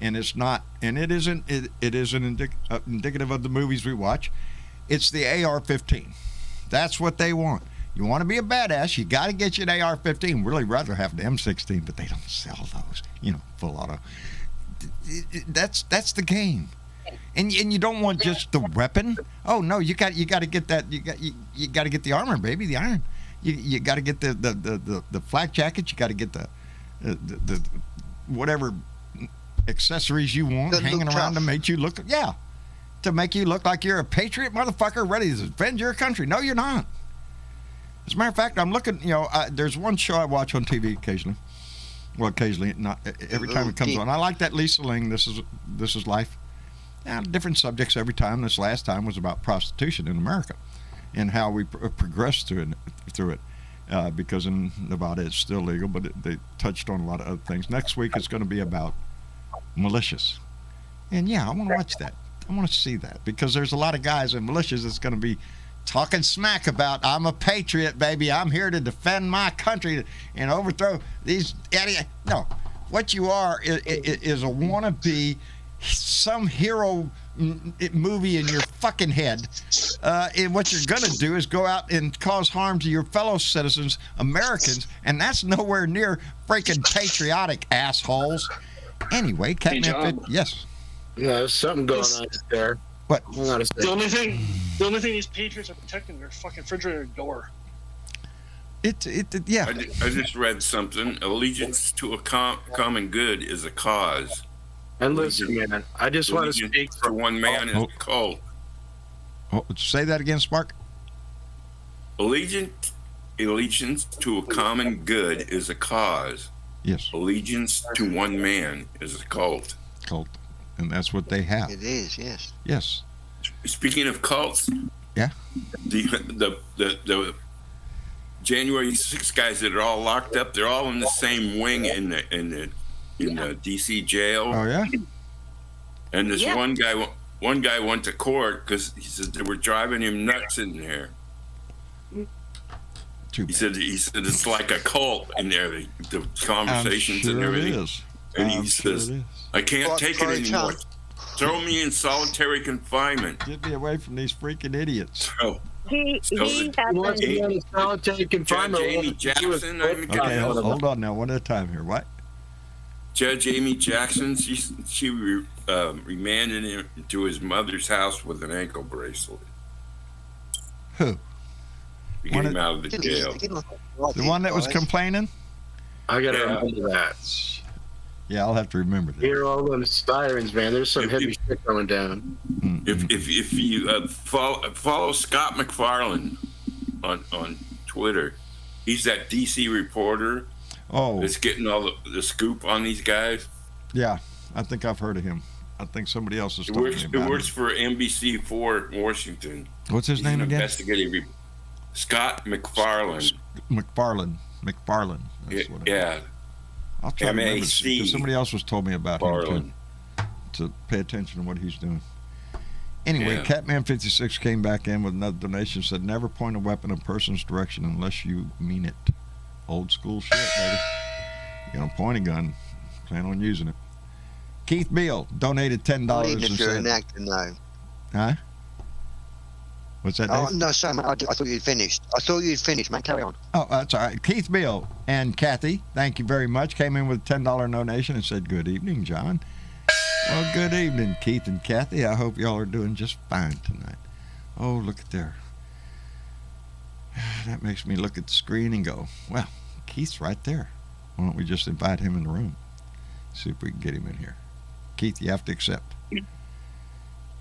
and it's not, and it isn't indicative of the movies we watch. It's the AR-15. That's what they want. You want to be a badass, you got to get you an AR-15. Really rather have an M16, but they don't sell those. Full auto. That's the game. And you don't want just the weapon. Oh no, you got to get that. You got to get the armor, baby, the iron. You got to get the flak jacket. You got to get the whatever accessories you want hanging around to make you look. Yeah, to make you look like you're a patriot motherfucker ready to defend your country. No, you're not. As a matter of fact, I'm looking. There's one show I watch on TV occasionally. Well, occasionally, not every time it comes on. I like that Lisa Ling. This is life. Different subjects every time. This last time was about prostitution in America and how we progressed through it. Because in Nevada it's still legal, but they touched on a lot of other things. Next week it's going to be about militias. And I want to watch that. I want to see that because there's a lot of guys in militias that's going to be talking smack about, I'm a patriot, baby. I'm here to defend my country and overthrow these idiots. No, what you are is a wannabe, some hero movie in your fucking head. And what you're going to do is go out and cause harm to your fellow citizens, Americans, and that's nowhere near freaking patriotic, assholes. Anyway, Hey, John. yes. Yeah, there's something going on there. What? Hang on a The second. only thing these patriots are protecting their fucking refrigerator door. Yeah. I just read something. Allegiance to a common good is a cause. And listen, man, I just want to Allegiance speak to for one man is a cult. Oh, say that again, Spark. Allegiance to a common good is a cause. Yes. Allegiance to one man is a cult. Cult, and that's what they have. It is, yes. Yes. Speaking of cults, Yeah. The January 6 guys that are all locked up, they're all in the same wing in the DC jail. Oh yeah. And this Yeah. one guy went to court because he said they were driving him nuts in there. Too He bad. said it's like a cult in there. The conversations I'm and sure everything. It is. And he I'm sure says, it is. I can't Well, take it Charlie anymore. Chan. Throw me in solitary confinement. Get me away from these freaking idiots. So He So he the- He wants to happened. be on a solitary Judge confinement. Amy Jackson, Okay, hold on now, one at a time here. What? Judge Amy Jackson, she remanded him to his mother's house with an ankle bracelet Who? to get him out of the jail. The one that was complaining? I gotta Yeah. remember that. Yeah, I'll have to remember that. Hear all them sirens, man. There's some If heavy you- shit going down. If you follow Scott McFarlane on Twitter, he's that DC reporter Oh, that's getting all the scoop on these guys. yeah. I think I've heard of him. I think somebody else has It told works, me it about works him. for NBC4 Washington. What's his He's name an again? investigative Scott McFarlane. McFarlane. That's what Yeah, I'll try to remember MAC. because somebody else was told me about him Farland. to pay attention to what he's doing. Anyway, Yeah. Catman56 came back in with another donation. Said, "Never point a weapon in a person's direction unless you mean it." Old school shit, baby. You gonna point a gun, plan on using it. Keith Beal donated $10 Even and if you're an said, actor, no. "Huh? What's that, Oh, Dave? no, sorry, mate, I thought you'd finished. I thought you'd finished, mate. Carry on. Oh, that's all right. Keith Beal and Kathy, thank you very much. Came in with a $10 donation and said, "Good evening, John." Well, good evening, Keith and Kathy. I hope y'all are doing just fine tonight. Oh, look at there. That makes me look at the screen and go, well, Keith's right there. Why don't we just invite him in the room? See if we can get him in here. Keith, you have to accept.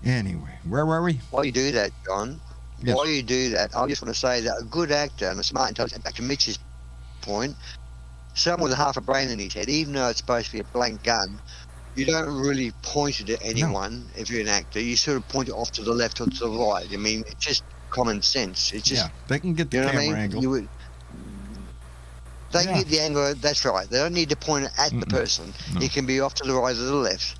Anyway, where were we? While you do that, John, Yes. while you do that, I just want to say that a good actor and a smart intelligent, back to Mitch's point, someone with half a brain in his head, even though it's supposed to be a blank gun, you don't really point it at anyone if you're an actor. You sort of point it off to the left or to the right. I mean, it's just common sense. It's just, Yeah, they can get the you know what I camera mean? angle. You would, they Yeah. can get the angle, that's right. They don't need to point it at the person. No. It can be off to the right or the left.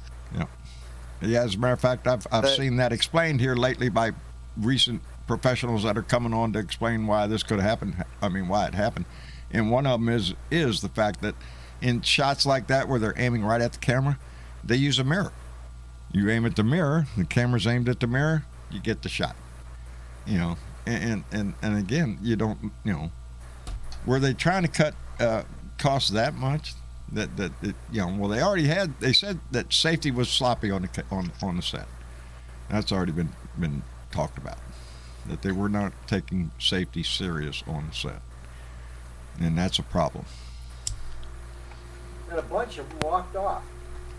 Yeah, as a matter of fact, I've But- seen that explained here lately by recent professionals that are coming on to explain why this could happen. I mean, why it happened. And one of them is the fact that in shots like that where they're aiming right at the camera, they use a mirror. You aim at the mirror, the camera's aimed at the mirror, you get the shot. You know, and again, you don't, you know, were they trying to cut costs that much? That you know, well, they said that safety was sloppy on the set. That's already been talked about, that they were not taking safety serious on the set, and that's a problem. And a bunch of them walked off.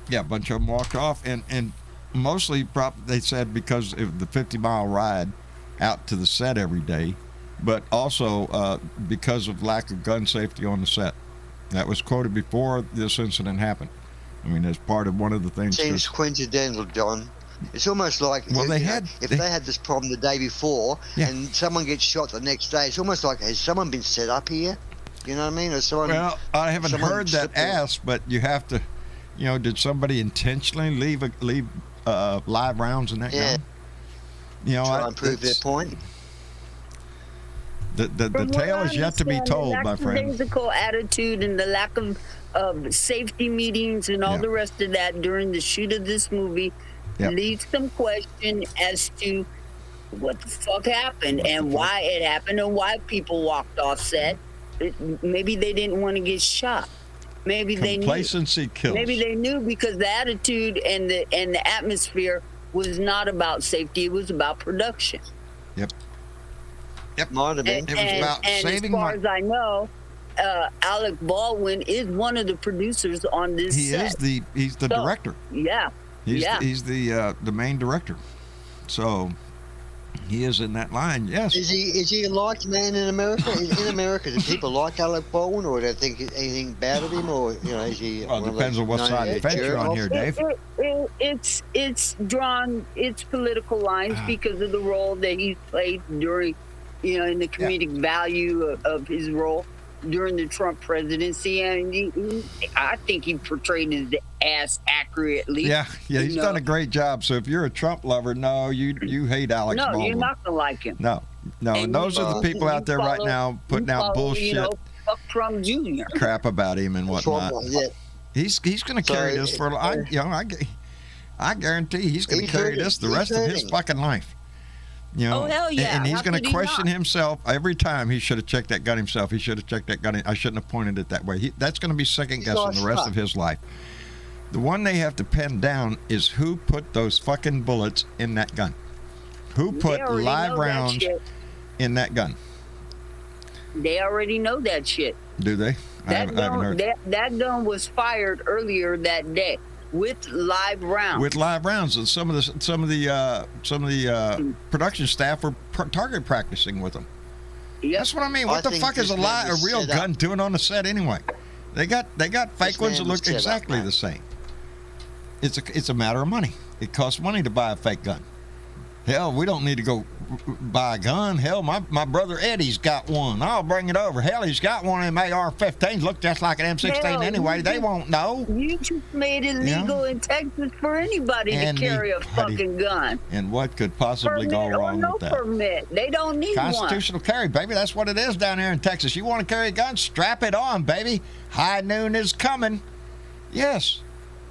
Yeah, a bunch of them walked off, and mostly they said because of the 50-mile ride out to the set every day, but also because of lack of gun safety on the set. That was quoted before this incident happened. I mean, as part of one of the things. Seems coincidental, John. It's almost like Well, they you know, had- if they- they had this problem the day before Yeah. and someone gets shot the next day, it's almost like, has someone been set up here? You know what I mean? Or someone, Well, I haven't someone heard that slipped in. asked, but you have to, you know, did somebody intentionally leave live rounds in that Yeah. gun? You know, try and prove their it's- point. the From what tale I is yet to be understand, told, the my friend. lackadaisical attitude and the lack of safety meetings and all Yeah. the rest of that during the shoot of this movie Yep. leaves some question as to what the fuck happened and why it happened and why people walked off set. Maybe they didn't want to get shot. Maybe they knew. Complacency kills. Maybe they knew because the attitude and the atmosphere was not about safety; it was about production. Yep. Might have been. It was about and saving as far money. as I know, Alec Baldwin is one of the producers on this He set. he's the So, director. Yeah. He's the main director. So he is in that line. Yes. Is he a liked man in America? In America, do people like Alec Baldwin, or do they think anything bad of him, or is he? Well, one it of depends those on what side of the fence you're on here, Dave. It's drawn its political lines because of the role that he played during, in the comedic value of his role during the Trump presidency, and I think he portrayed his ass accurately. Yeah, he's done a great job. So if you're a Trump lover, no, you hate Alex No, Baldwin. you're not gonna like him. No, and those are the people out there right now putting out bullshit Fuck Trump Jr. crap about him and whatnot. Yeah. He's going to carry this for I guarantee he's going to carry this the rest of his fucking life. Oh, hell yeah. And he's How going could to he question not? himself every time. He should have checked that gun himself. He should have checked that gun. I shouldn't have pointed it that way. That's going to be second guessing the rest of his life. The one they have to pin down is who put those fucking bullets in that gun. Who put already live know that rounds shit. in that gun? They already know that shit. Do they? I haven't heard. That gun was fired earlier that day with live rounds. With live rounds, and some of the production staff were target practicing with them. Yep. That's what I mean. What the think fuck is this a man was real set up. gun doing on the set anyway? They got fake ones that man was look set up, exactly man. the same. It's a matter of money. It costs money to buy a fake gun. Hell, we don't need to go buy a gun. Hell, my brother Eddie's got one. I'll bring it over. Hell, he's got one of them AR-15s. Look just like an M16 Hell, anyway. They won't know. You just made it legal in Texas for anybody to carry a fucking gun. And what could possibly Permit go or wrong no with that? permit. They don't need one. Constitutional carry, baby. That's what it is down there in Texas. You want to carry a gun? Strap it on, baby. High noon is coming. Yes.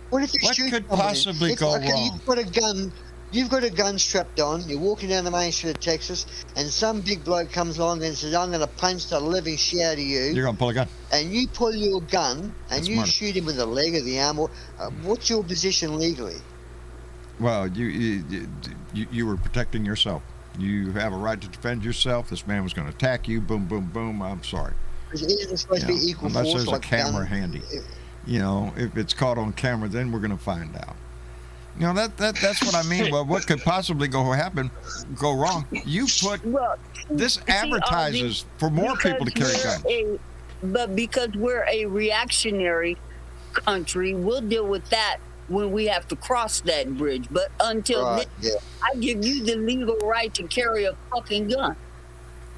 What if you What shoot could somebody? possibly go wrong? You've got a gun strapped on. You're walking down the main street of Texas, and some big bloke comes along and says, "I'm going to punch the living shit out of you." You're going to pull a gun. And you pull your gun and That's you murder. shoot him with the leg or the arm. What's your position legally? Well, you were protecting yourself. You have a right to defend yourself. This man was going to attack you. Boom, boom, boom. I'm sorry. Isn't it supposed to be equal Unless force? there's a like camera gun? handy. If it's caught on camera, then we're going to find out. That's what I mean. Well, what could possibly go wrong? You put this advertises for more people to carry guns. But because we're a reactionary country, we'll deal with that when we have to cross that bridge. But until then, I give you the legal right to carry a fucking gun.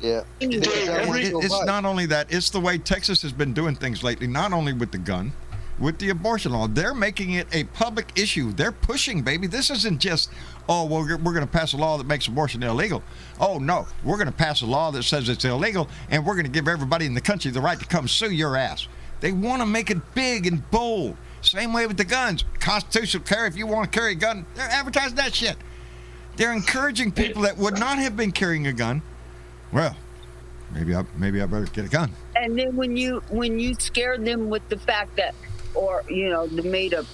Yeah. Anyway, It's not only that, it's the way Texas has been doing things lately, not only with the gun, with the abortion law. They're making it a public issue. They're pushing, baby. This isn't just, we're going to pass a law that makes abortion illegal. Oh, no, we're going to pass a law that says it's illegal, and we're going to give everybody in the country the right to come sue your ass. They want to make it big and bold. Same way with the guns. Constitutional carry, if you want to carry a gun, they're advertising that shit. They're encouraging people that would not have been carrying a gun. Well, maybe I better get a gun. And then when you scare them with the fact that, or the made up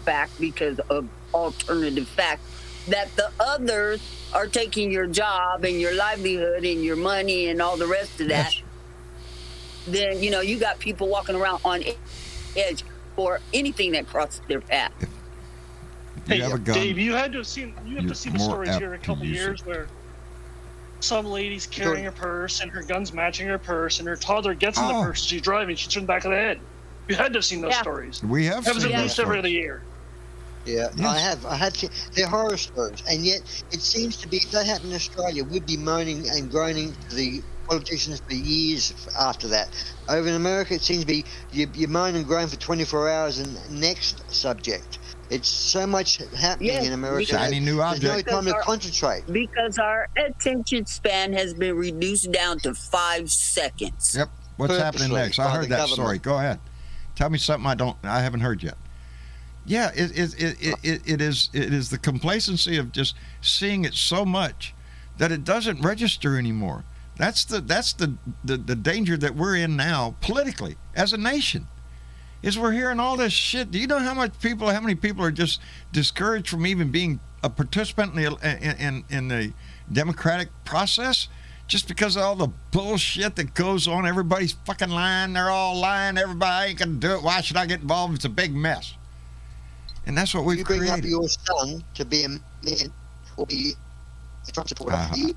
fact because of alternative fact, that the others are taking your job and your livelihood and your money and all the rest of that, then you got people walking around on edge for anything that crosses their path. If you have a gun, Dave, you have to see the stories here in a apt to couple use years it. where some lady's carrying a purse and her gun's matching her purse, and her toddler gets in the purse. She's driving. She turns the back of the head. You had to have seen those stories. We have Happens seen at those least every stories. other year. Yeah, Yes. I have. They're horror stories, and yet it seems to be if that happened in Australia, we'd be moaning and groaning to the politicians for years after that. Over in America, it seems to be you moan and groan for 24 hours, and next subject. It's so much happening in America. Shiny new There's no object. time to concentrate. Because our attention span has been reduced down to 5 seconds. Yep. What's happening Purposely next? I by heard the that government. story. Go ahead. Tell me something I haven't heard yet. Yeah, it is the complacency of just seeing it so much that it doesn't register anymore. That's the danger that we're in now politically as a nation. is we're hearing all this shit. Do you know how many people are just discouraged from even being a participant in the democratic process? Just because of all the bullshit that goes on, everybody's fucking lying. They're all lying. Everybody ain't gonna do it. Why should I get involved? It's a big mess. And that's what we've You bring created. up your son to be a man or be a Trump supporter. You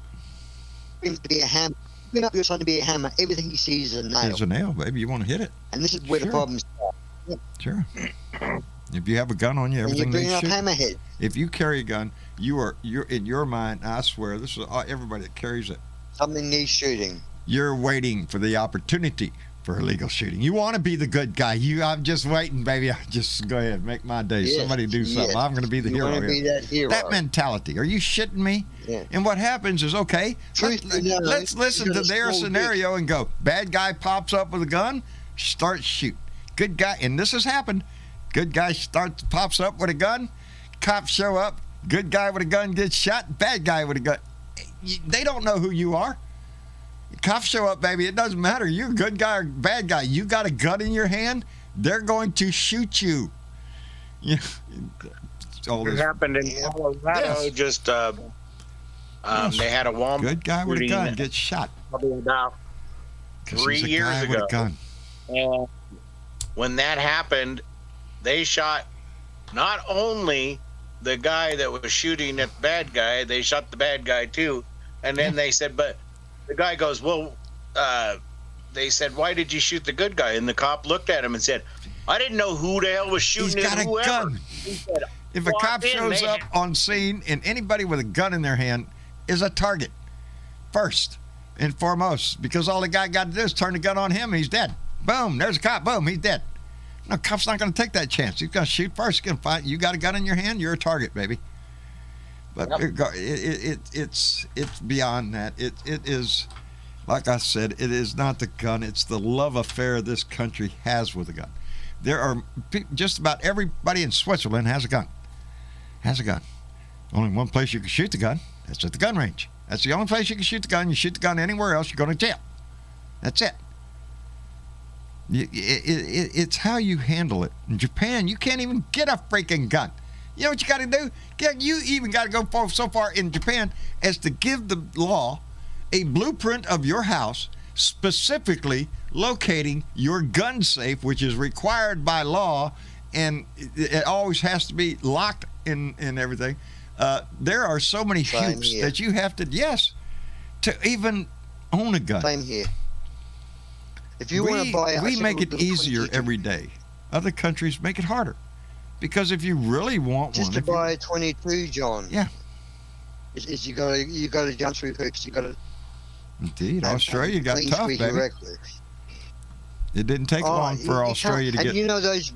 bring him to be a hammer. Bring up your son to be a hammer. Everything he sees is a nail. It's a nail, baby. You want to hit it? And this is where the Sure. problems start. Sure. If you have a gun on you, And you everything bring needs up shooting. hammerhead. If you carry a gun, you're in your mind. I swear, this is everybody that carries it. Something needs shooting. You're waiting for the opportunity for illegal shooting. You want to be the good guy. I'm just waiting, baby. Just go ahead, make my day. Yes, Somebody do something. yes. I'm going to be the You hero want to be here. that hero. That mentality. Are you shitting me? Yeah. And what happens is, okay, Truth be known, let's listen you to got a their small scenario and go. Bad guy pops up with a gun, starts shooting. Good guy, and this has happened. Good guy pops up with a gun. Cops show up. Good guy with a gun gets shot. Bad guy with a gun. They don't know who you are. Cops show up, baby. It doesn't matter. You're a good guy or bad guy. You got a gun in your hand, they're going to shoot you. Yeah. All It this happened in Colorado. Yes. Just Yes. they had a Walmart good guy with a shooting gun gets shot. probably about 'Cause 3 he's a years guy with ago. a gun. And when that happened, they shot not only the guy that was shooting at the bad guy, they shot the bad guy too. And then they said, but the guy goes, well, they said, why did you shoot the good guy? And the cop looked at him and said, I didn't know who the hell was He's shooting got at a whoever. gun. He said, If a "Walk cop in, shows they up had-" on scene and anybody with a gun in their hand is a target first and foremost, because all the guy got to do is turn the gun on him and he's dead. Boom, there's a cop. Boom, he's dead. No, cop's not going to take that chance. He's going to shoot first. He's going to find you got a gun in your hand, you're a target, baby. But it's beyond that. It is, like I said, it is not the gun. It's the love affair this country has with a gun. There are just about everybody in Switzerland has a gun. Has a gun. Only one place you can shoot the gun. That's at the gun range. That's the only place you can shoot the gun. You shoot the gun anywhere else, you're going to jail. That's it. It's how you handle it. In Japan, you can't even get a freaking gun. You know what you got to do? You even got to go so far in Japan as to give the law a blueprint of your house, specifically locating your gun safe, which is required by law, and it always has to be locked in everything. There are so many Same hoops here. that you have to, to even own a gun. Same here. If you want to buy a we make it little easier 22 every day. Other countries make it harder. Because if you really want just one, to if you- buy a 22, John. Yeah. Is you got to jump through hoops. You got to. Indeed, Australia got tough, baby. Correctly. It didn't take long you for can't- Australia to and get. you know those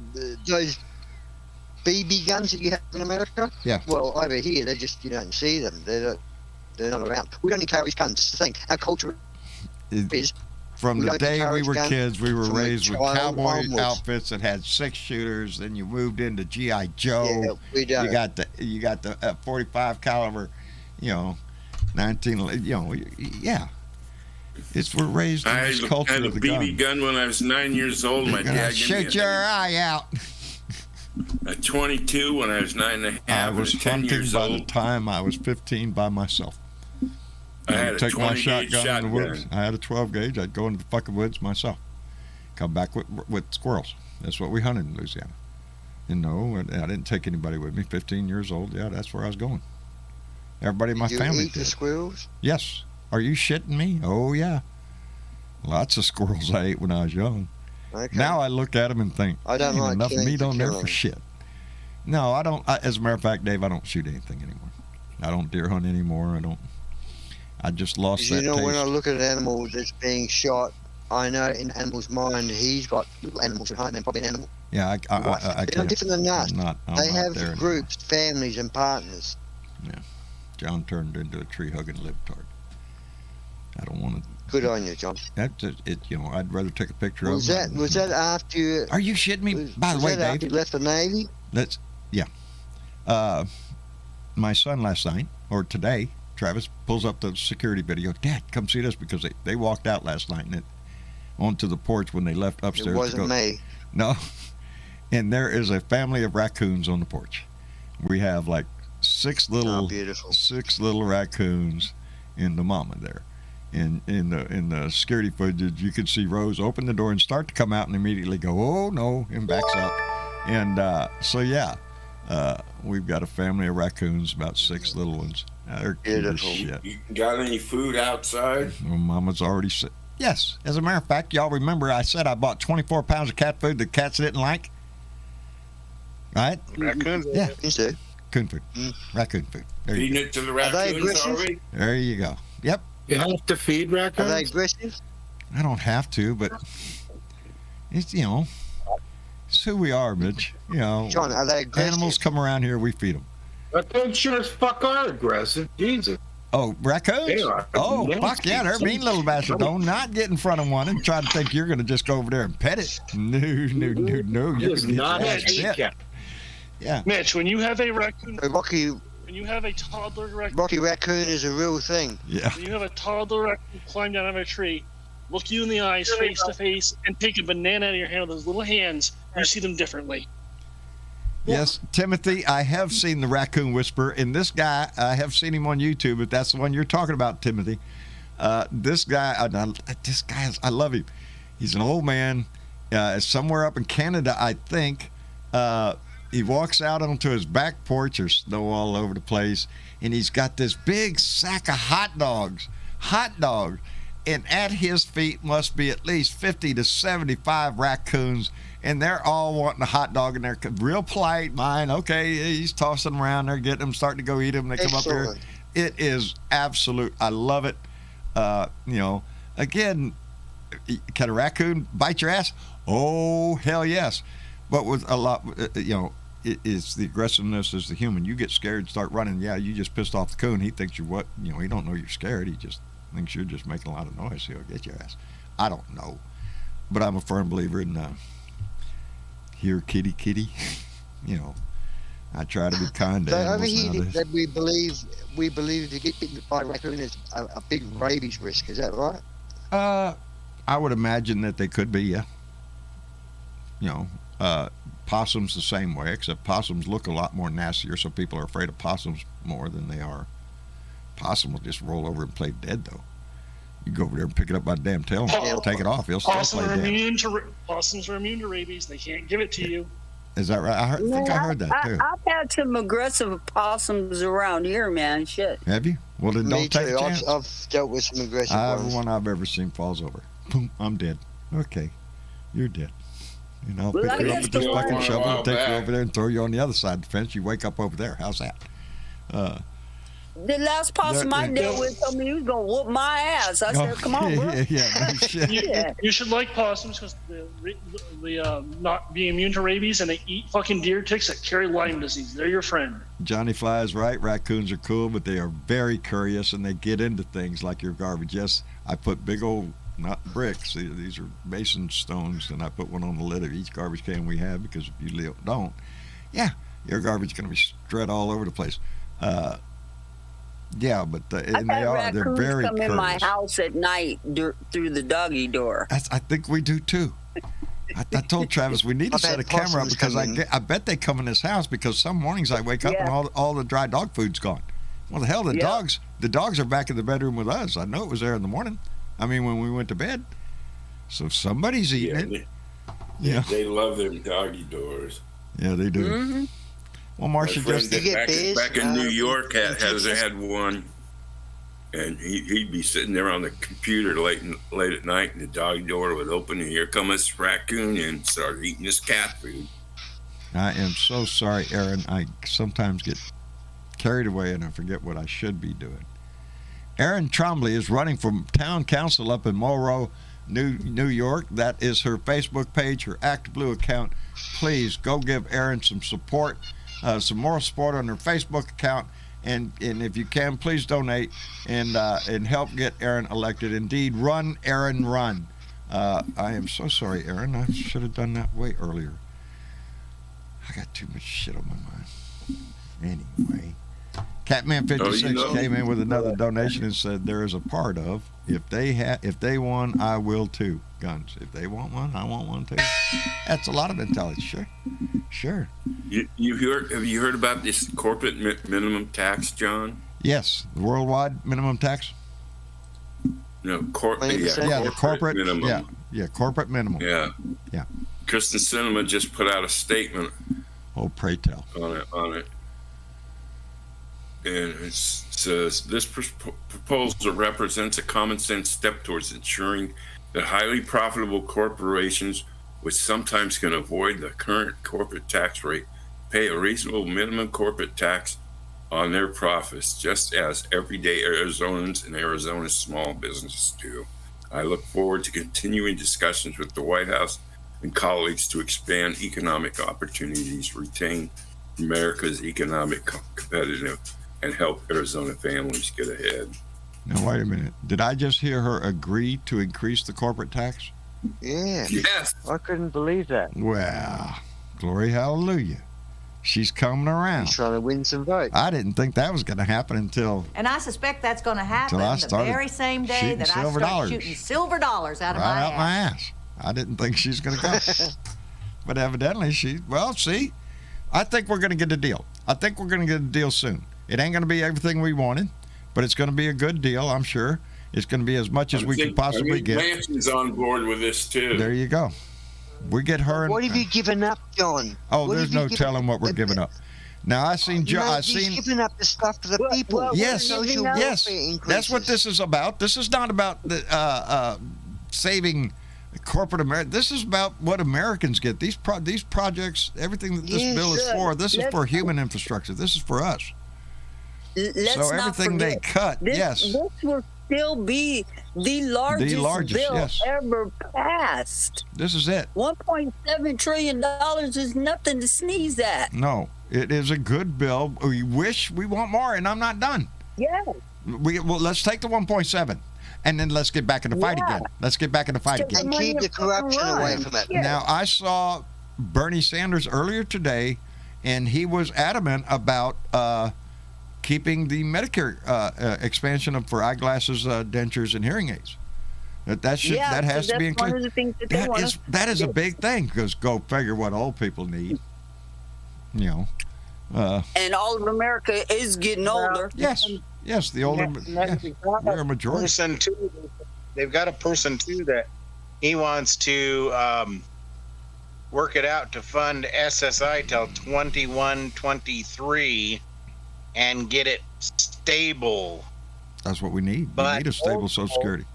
BB guns that you have in America? Yeah. Well, over here, they just, you don't see them. They're not around. We don't carry guns. It's the thing. Our culture is. From we the don't day we encourage were guns kids, we were from a raised with child cowboy onwards. outfits that had 6 shooters. Then you moved into GI Joe. Yeah, we don't. You got the 45 caliber, 19. Yeah. We're raised in I this had culture a of the BB gun. gun when I was 9 years old. My You're gonna dad gave me shoot your eye out. a 22 when I was 9 and a half. I was 10 hunting years by the old. time I was 15 by myself. I had I'd a take my 20 gauge shotgun in the woods. shotgun. I had a 12 gauge. I'd go into the fucking woods myself. Come back with squirrels. That's what we hunted in Louisiana. And no, I didn't take anybody with me. 15 years old. Yeah, that's where I was going. Everybody in my You family eat the did. squirrels? Yes. Are you shitting me? Oh, yeah. Lots of squirrels I ate when I was young. Okay. Now I look at them and think, I don't "Ain't like enough killing meat for on there for killing." shit." No, I don't. As a matter of fact, Dave, I don't shoot anything anymore. I don't deer hunt anymore. I just lost that You know, taste. when I look at an animal that's being shot, I know in an animal's mind he's got little animals at home and probably an animal. Yeah, I They're no can't. different than us. I'm not They there have anymore. groups, families, and partners. John turned into a tree-hugging libtard. I don't want to. Good on you, John. That's it. I'd rather take a picture Was of him. that after you? Are you shitting me? By the was way, that after Dave, you left the Navy? my son last night or today, Travis pulls up the security video. Dad, come see this, because they walked out last night and onto the porch when they left It upstairs. to wasn't go. me. No, and there is a family of raccoons on the porch. We have like six little raccoons in the mama there. In the security footage, you could see Rose open the door and start to come out and immediately go, oh no, and backs up. And so yeah, we've got a family of raccoons, about 6 little ones. They're cute as shit. You got any food outside? Well, Mama's already said yes. As a matter of fact, y'all remember I said I bought 24 pounds of cat food that cats didn't like, right? Raccoons. Yeah, Raccoon food, raccoon food. There you Feeding go. it to the Are they raccoons aggressive? already? There you go. Yep. You have to feed Are raccoons. they aggressive? I don't have to, but it's it's who we are, Mitch. John, are they aggressive? Animals come around here, we feed them. Raccoons sure as fuck are aggressive. Jesus. Oh, raccoons? They are. Oh, Nasty. fuck yeah, they're mean little bastards. Don't not get in front of one and try to think you're going to just go over there and pet it. No. You're It's gonna get not your a ass bit. cat. Yeah. Mitch, when you have a raccoon, Rocky when you have a toddler raccoon, Rocky Raccoon is a real thing. Yeah. when you have a toddler raccoon climb down out of a tree, look you in the eyes, face to face, and take a banana out of your hand with those little hands, you see them differently. Yes, Timothy, I have seen the Raccoon Whisperer, and this guy, I have seen him on YouTube, if that's the one you're talking about, Timothy. This guy, I love him. He's an old man, somewhere up in Canada, I think. He walks out onto his back porch, there's snow all over the place, and he's got this big sack of hot dogs, and at his feet must be at least 50 to 75 raccoons, and they're all wanting a hot dog, and they're real polite. Mine, okay, he's tossing them around, they're getting them, starting to go eat them, they come up here. Excellent. It is absolute, I love it. Again, can a raccoon bite your ass? Oh, hell yes. But with a lot, it's the aggressiveness as the human. You get scared and start running. Yeah, you just pissed off the coon. He thinks you're what? He don't know you're scared. He just thinks you're just making a lot of noise. He'll get your ass. I don't know. But I'm a firm believer in here, kitty. I try to be kind to So over animals here nowadays. that we believe if you get bitten by a raccoon, there's a big rabies risk. Is that right? I would imagine that they could be, yeah. Possums the same way, except possums look a lot more nastier, so people are afraid of possums more than they are. Possum will just roll over and play dead, though. You go over there and pick it up by the damn tail and take it off. He'll still play dead. Possums are immune to rabies. They can't give it to you. Is that right? I think I heard that, too. I've had some aggressive possums around here, man. Shit. Have you? Well, then Me don't take too. a chance. I've dealt with some aggressive ones. Everyone I've ever seen falls over. Boom, I'm dead. Okay, you're dead. And I'll Well, pick I you up guess with this the fucking one- shovel and take you back. over there and throw you on the other side of the fence. You wake up over there. How's that? The last possum I dealt with told me he was going to whoop my ass. I said, come on, bro. yeah, no shit. You should like possums because the not being immune to rabies, and they eat fucking deer ticks that carry Lyme disease. They're your friend. Johnny Fly is right. Raccoons are cool, but they are very curious and they get into things like your garbage. Yes, I put big old, not bricks, these are mason stones, and I put one on the lid of each garbage can we have, because if you don't, yeah, your garbage is going to be spread all over the place. Yeah, but I've and they had are. They're raccoons very come curious. in my house at night through the doggy door. I think we do too. I told Travis we need to I've set had a camera up possums because come in. I bet they come in this house, because some mornings I wake up and Yeah. all the dry dog food's gone. Well, the hell, the dogs are back in the bedroom with us. I know it was there in the morning. I mean, when we went to bed. So somebody's eating it. Yeah, They love them doggy doors. yeah, they do. Mm-hmm. Well, My Marcia friend just You get back, bears, back in New in York has Texas? had one, and he'd be sitting there on the computer late at night, and the dog door would open, and here comes this raccoon and started eating his cat food. I am so sorry, Aaron. I sometimes get carried away and I forget what I should be doing. Aaron Trombley is running for town council up in Monroe, New York. That is her Facebook page, her Act Blue account. Please go give Aaron some support, some more support on her Facebook account, and if you can, please donate and help get Aaron elected. Indeed, run, Aaron, run. I am so sorry, Aaron. I should have done that way earlier. I got too much shit on my mind. Anyway, Catman 56 know. came in with another donation and said there is a part of if they won, I will too. Guns. If they want one, I want one too. That's a lot of intelligence. Sure. Have you heard about this corporate minimum tax, John? Yes, the worldwide minimum tax. No, The corporate minimum. Yeah, corporate minimum. Yeah. Yeah. Kristen Sinema just put out a statement Oh, pray tell. on it. And it says this proposal represents a common sense step towards ensuring that highly profitable corporations, which sometimes can avoid the current corporate tax rate, pay a reasonable minimum corporate tax on their profits, just as everyday Arizonans and Arizona small businesses do. I look forward to continuing discussions with the White House and colleagues to expand economic opportunities, retain America's economic competitive, and help Arizona families get ahead. Now, wait a minute. Did I just hear her agree to increase the corporate tax? Yeah. Yes. I couldn't believe that. Well, glory hallelujah. She's coming around. He's trying to win some votes. I didn't think that was going to happen until And I suspect that's going to happen Till I the started very same day shooting that I silver start dollars. shooting silver dollars out of right my out ass. my ass. I didn't think she's going to go. But evidently see, I think we're going to get a deal. I think we're going to get a deal soon. It ain't going to be everything we wanted, but it's going to be a good deal, I'm sure. It's going to be as much as we can possibly get. Manchin's on board with this too. There you go. We get her. What have you given up, John? Oh, What there's have you no given- telling what we're giving up. Now I seen Joe. I He's seen. giving up the stuff to the people. Yes, Social yes. welfare increases. That's what this is about. This is not about the saving corporate America. This is about what Americans get. These projects, everything that this Yes, bill is sir. for. This is for human infrastructure. This is for us. Let's So not everything they forget, cut, this, yes. This will still be the largest, bill yes. ever passed. This is it. $1.7 trillion is nothing to sneeze at. No, it is a good bill. We wish we want more, and I'm not done. Yeah. Let's take the 1.7, and then let's get back in the fight Yeah. again. Let's get back in the fight Take again. And keep the corruption away from it. Yeah. Now, I saw Bernie Sanders earlier today, and he was adamant about keeping the Medicare expansion for eyeglasses, dentures, and hearing aids. That has to be that's one included. of the things that they want. That is a big thing, because go figure what old people need. You know. And all of America is getting older. Yes, the older. Yes, we're a majority. Person too, they've got a person too that he wants to work it out to fund SSI till 21-23 and get it stable. That's what we need. We But need a stable also- Social Security.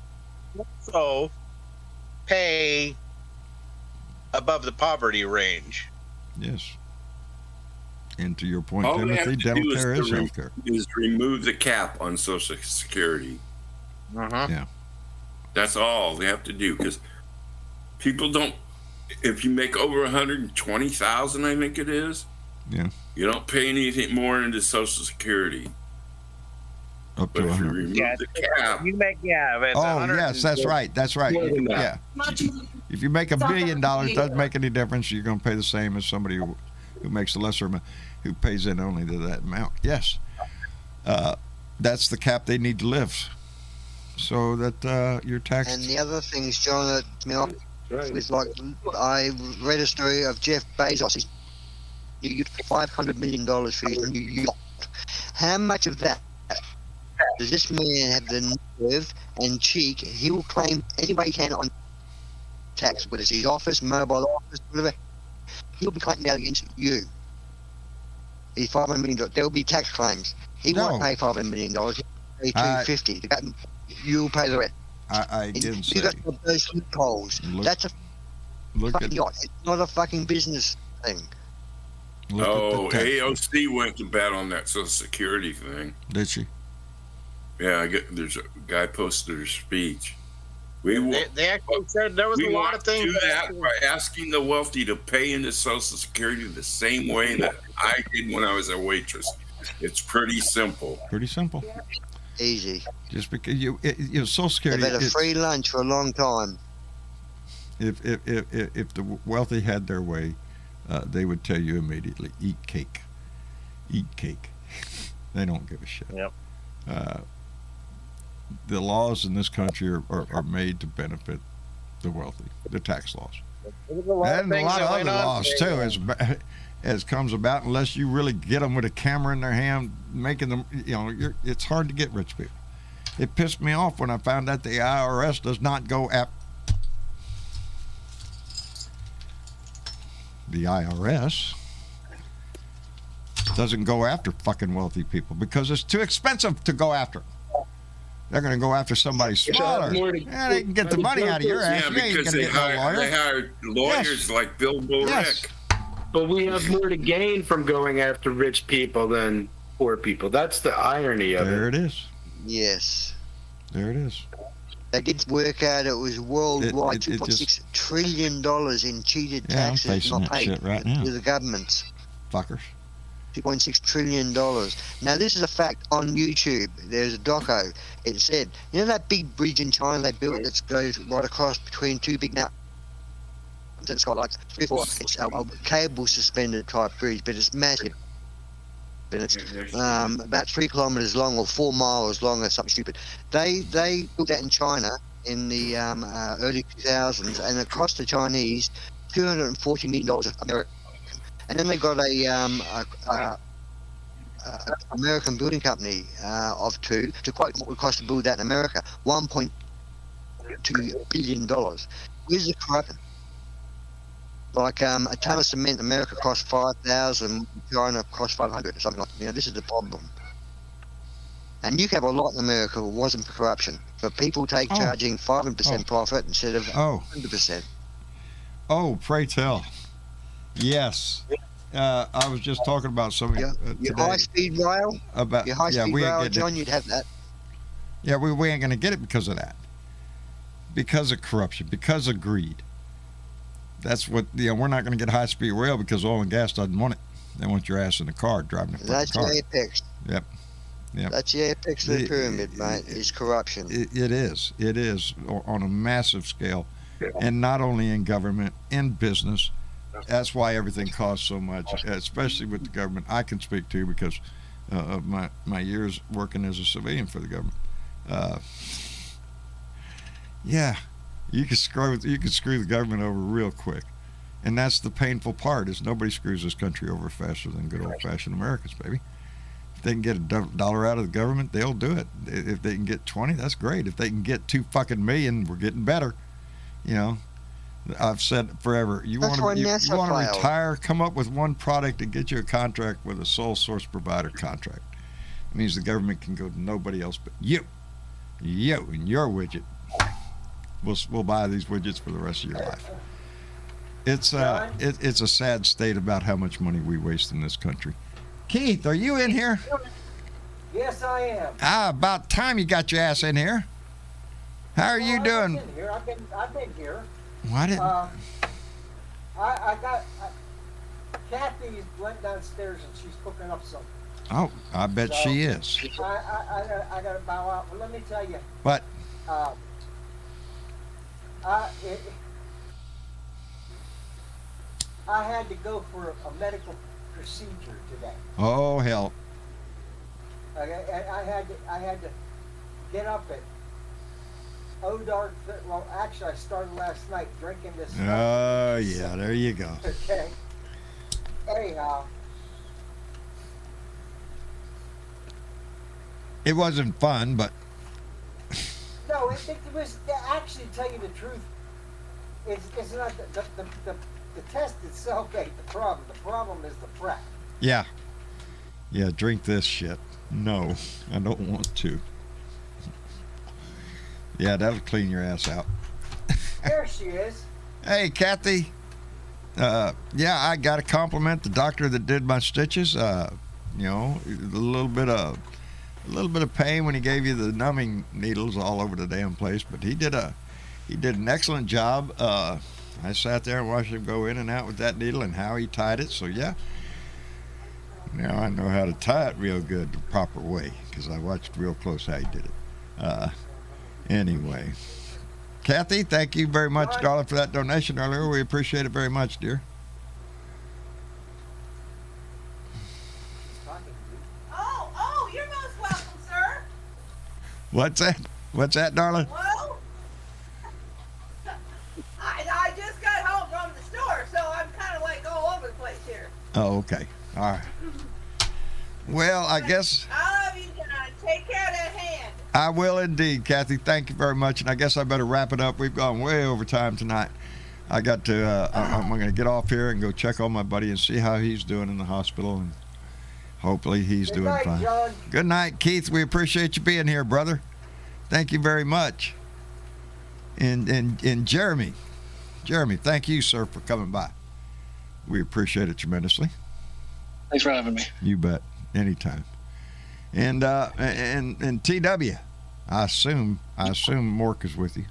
So pay above the poverty range. Yes. And to your point, All we have Timothy, to dental do care is is to health care. is remove the cap on Social Security. Uh-huh. That's all they have to do, because people don't. If you make over 120,000, I think it is. Yeah. You don't pay anything more into Social Security. Up But to if you 100. remove Yeah, the cap, you make it's Oh, 100 yes, that's right. That's right. More than Yeah. that. If you make $1 billion, doesn't make any difference. You're going to pay the same as somebody who makes a lesser amount, who pays in only to that amount. Yes. That's the cap they need to live, so that your tax. And the other things, John, that me off is like I read a story of Jeff Bezos. You get $500 million for his new yacht. How much of that does this man have the nerve and cheek? He will claim any way he can on tax, whether it's his office, mobile office, whatever. He'll be claiming that against you. He's $500 million. There will be tax claims. He won't No. pay $500 million. He'll pay $250. You'll pay the rest. I didn't say. You got those loopholes. Look- That's a Look fucking at yacht. It's not a fucking business thing. look oh, at the tax. AOC went to bat on that Social Security thing. Did she? Yeah, there's a guy posted her speech. They actually said there was We a lot want of to things. do that by asking the wealthy to pay into Social Security the same way that I did when I was a waitress. It's pretty simple. Pretty simple. Easy. Just because Social Security. They've had a it's- free lunch for a long time. If the wealthy had their way, they would tell you immediately, eat cake. They don't give a shit. Yep. The laws in this country are made to benefit the wealthy, the tax laws. There's a lot of And a things lot that of went other on laws, today, too, as comes about, unless you really get them with a camera in their hand, making them, it's hard to get rich people. It pissed me off when I found out the IRS does not go after. The IRS doesn't go after fucking wealthy people because it's too expensive to go after. They're going to go after somebody smaller. Yeah, they can get the money out of your ass. Yeah, You ain't because going to they get no lawyer. hire lawyers Yes. like Bill Borick. Yes. But we have more to gain from going after rich people than poor people. That's the irony of There it. it is. Yes. There it is. They did work out it was worldwide It just- $2.6 trillion in cheated Yeah, I'm taxes facing not that paid shit right now. to the governments. Fuckers. $2.6 trillion. Now, this is a fact on YouTube. There's a doco. It said, you know that big bridge in China they built that goes right across between two big mountains? It's got like 3 or 4. It's a cable suspended type bridge, but it's massive. And it's about 3 kilometers long or 4 miles long or something stupid. They built that in China in the early 2000s, and it cost the Chinese $240 million American. And then they got a American building company of two to quote what would cost to build that in America, $1.2 billion. Where's the corruption? Like a ton of cement in America costs 5,000, China costs 500 or something like that. This is the problem. And you have a lot in America wasn't for corruption, but people charging 5% profit instead of 100%. Oh, pray tell. Yes. I was just talking about something Your today. high-speed rail, About, your high-speed we ain't rail, getting John, it. you'd have that. Yeah, we ain't going to get it because of that. Because of corruption, because of greed. That's what, we're not going to get high-speed rail because oil and gas doesn't want it. They want your ass in the car driving the fucking That's car. the apex. Yep. That's the apex of the pyramid, mate, is corruption. It is. It is on a massive scale. And not only in government, in business. That's why everything costs so much, especially with the government. I can speak to because of my years working as a civilian for the government. Yeah, you can screw the government over real quick, and that's the painful part. Is nobody screws this country over faster than good old-fashioned Americans, baby. If they can get $1 out of the government, they'll do it. If they can get 20, that's great. If they can get $2 fucking million, we're getting better. I've said forever. You want to retire? Come up with one product and get you a contract with a sole source provider contract. It means the government can go to nobody else but you and your widget. We'll buy these widgets for the rest of your life. It's a sad state about how much money we waste in this country. Keith, are you in here? Yes, I am. About time you got your ass in here. How are you doing? I've been here. I've been here. Why didn't? Kathy went downstairs and she's cooking up something. Oh, I bet she is. I got to bow out. But let me tell you. What? I had to go for a medical procedure today. Oh hell. I had to get up at dark. Well, actually, I started last night drinking this. Oh yeah, there you go. Okay. Anyhow. It wasn't fun, but. No, it was. Actually, to tell you the truth, it's not the test itself ain't the problem. The problem is the prep. Yeah. Yeah, drink this shit. No, I don't want to. Yeah, that'll clean your ass out. There she is. Hey, Kathy. Yeah, I got to compliment the doctor that did my stitches. A little bit of pain when he gave you the numbing needles all over the damn place, but he did an excellent job. I sat there and watched him go in and out with that needle and how he tied it. So yeah, now I know how to tie it real good the proper way because I watched real close how he did it. Anyway, Kathy, thank you very much, darling, for that donation earlier. We appreciate it very much, dear. Oh, Oh, you're most welcome, sir. What's that? What's that, darling? Well, I just got home from the store, so I'm kind of like all over the place here. Oh, okay. All right. Well, I guess I love you, John. Take care of that hand. I will indeed, Kathy. Thank you very much. And I guess I better wrap it up. We've gone way over time tonight. I got to, I'm going to get off here and go check on my buddy and see how he's doing in the hospital. And hopefully he's Good doing night, fine. John. Good night, Keith. We appreciate you being here, brother. Thank you very much. And Jeremy. Jeremy, thank you, sir, for coming by. We appreciate it tremendously. Thanks for having me. You bet. Anytime. And TW, I assume Mork is with you.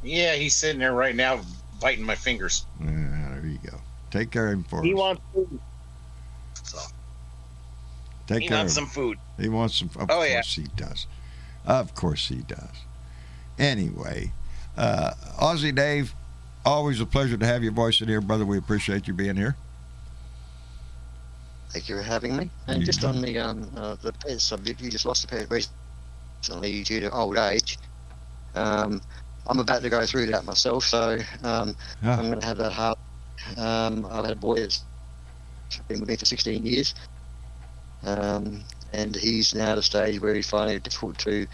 Yeah, he's sitting there right now biting my fingers. There you go. Take care of him for He us. wants food. So Take he care wants of him. some food. He wants some. Of Oh, course yeah. he does. Of course he does. Anyway, Aussie Dave, always a pleasure to have your voice in here, brother. We appreciate you being here. Thank you for having me. And just on the pet subject, you just lost a pet recently due to old age. I'm about to go through that myself, so I'm going to have that heart. I've had a boy that's been with me for 16 years, and he's now at a stage where he's finding it difficult to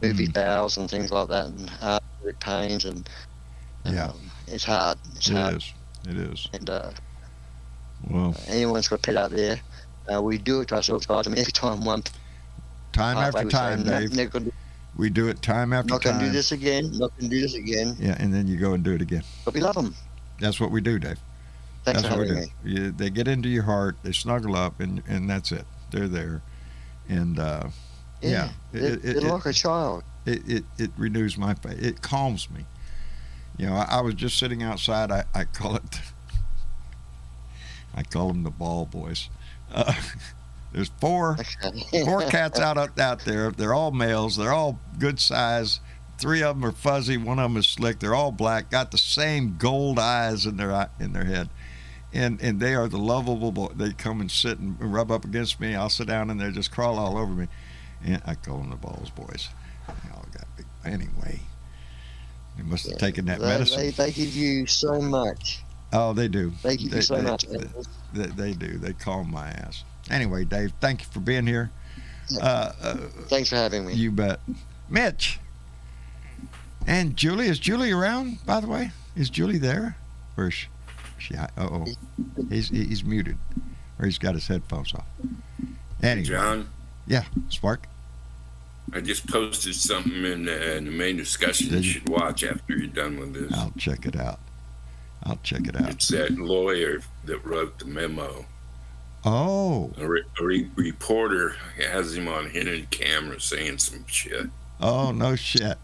move his bowels and things like that, and heart pains, and it's hard. It's hard. It is. And well, anyone's got a pet out there, we do it to ourselves, guys. I mean, every time one time after time, Dave. We do it time after not time. Not going to do this again. Not going to do this again. Yeah, and then you go and do it again. But we love them. That's what we do, Dave. Thanks that's for what we having do. me. They get into your heart, they snuggle up, and that's it. They're there, and they're like a child. It renews my faith. It calms me. You know, I was just sitting outside. I call them the ball boys. There's four cats out there. They're all males. They're all good size. 3 of them are fuzzy. 1 of them is slick. They're all black. Got the same gold eyes in their head, and they are the lovable boy. They come and sit and rub up against me. I'll sit down and they just crawl all over me, and I call them the balls boys. They all got big. Anyway, they must have taken that medicine. They give you so much. Oh, they do. They give you so much. They do. They calm my ass. Anyway, Dave, thank you for being here. Thanks for having me. You bet. Mitch. And Julie. Is Julie around, by the way? Is Julie there? Or is she uh-oh. He's muted. Or he's got his headphones off. Anyway. John? Yeah, Spark? I just posted something in the main discussion you should watch after you're done with this. I'll check it out. It's that lawyer that wrote the memo. Oh. A reporter has him on hidden camera saying some shit. Oh, no shit.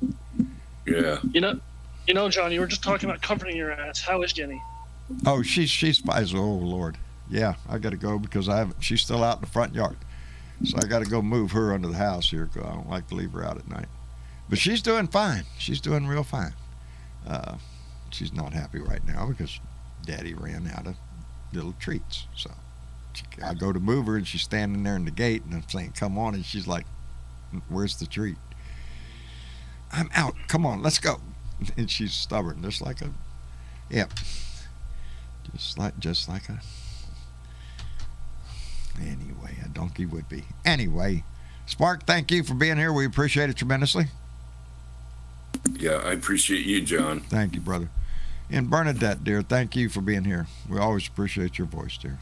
Yeah. You know, John, you were just talking about comforting your ass. How is Jenny? Oh, she's fine. Oh, Lord. Yeah, I got to go because she's still out in the front yard. So I got to go move her under the house here because I don't like to leave her out at night. But she's doing fine. She's doing real fine. She's not happy right now because Daddy ran out of little treats. So I go to move her and she's standing there in the gate and I'm saying, come on. And she's like, where's the treat? I'm out. Come on, let's go. And she's stubborn, just like a anyway, a donkey would be. Anyway, Spark, thank you for being here. We appreciate it tremendously. Yeah, I appreciate you, John. Thank you, brother. And Bernadette, dear, thank you for being here. We always appreciate your voice, dear.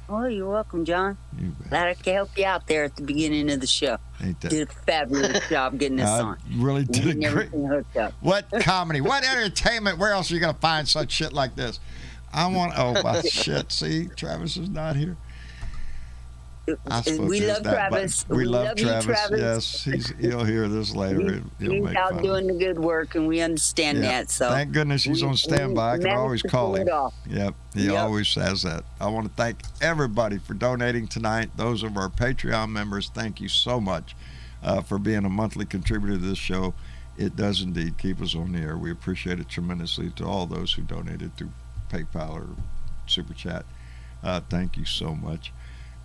Oh, you're welcome, John. You bet. Glad I could help you out there at the beginning of the show. Ain't that? Did a fabulous job getting us on. Really did Getting a great. everything hooked up. What comedy? What entertainment? Where else are you going to find such shit like this? Shit. See, Travis is not here. We love Travis. We love you, Travis. Yes, he'll hear this later. He'll He's make out fun. doing the good work, and we understand that. So thank goodness he's on standby. I can always call him. Yep, he always says that. I want to thank everybody for donating tonight. Those of our Patreon members, thank you so much for being a monthly contributor to this show. It does indeed keep us on the air. We appreciate it tremendously. To all those who donated through PayPal or Super Chat, thank you so much.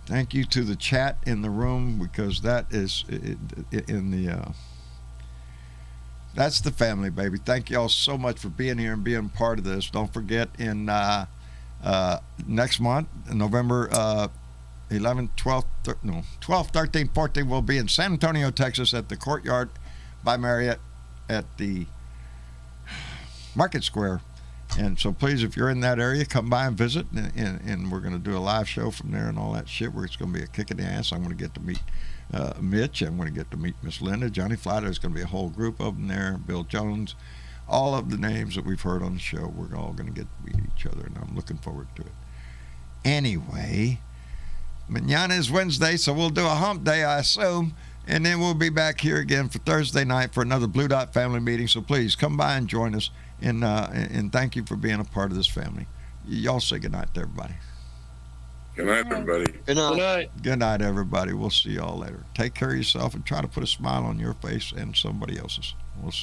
Thank you to the chat in the room, because that is that's the family, baby. Thank you all so much for being here and being part of this. Don't forget, in next month, November 11th, 12th, 12th, 13th, 14th, we'll be in San Antonio, Texas at the Courtyard by Marriott at the Market Square. And so please, if you're in that area, come by and visit, and we're going to do a live show from there and all that shit, where it's going to be a kick in the ass. I'm going to get to meet Mitch. I'm going to get to meet Miss Linda, Johnny Fly. There's going to be a whole group of them there, Bill Jones, all of the names that we've heard on the show. We're all going to get to meet each other, and I'm looking forward to it. Anyway, mañana is Wednesday, so we'll do a hump day, I assume, and then we'll be back here again for Thursday night for another Blue Dot family meeting. So please come by and join us, and thank you for being a part of this family. Y'all say good night to everybody. Good night, everybody. Good night. Good night. Good night, everybody. We'll see y'all later. Take care of yourself and try to put a smile on your face and somebody else's. We'll see.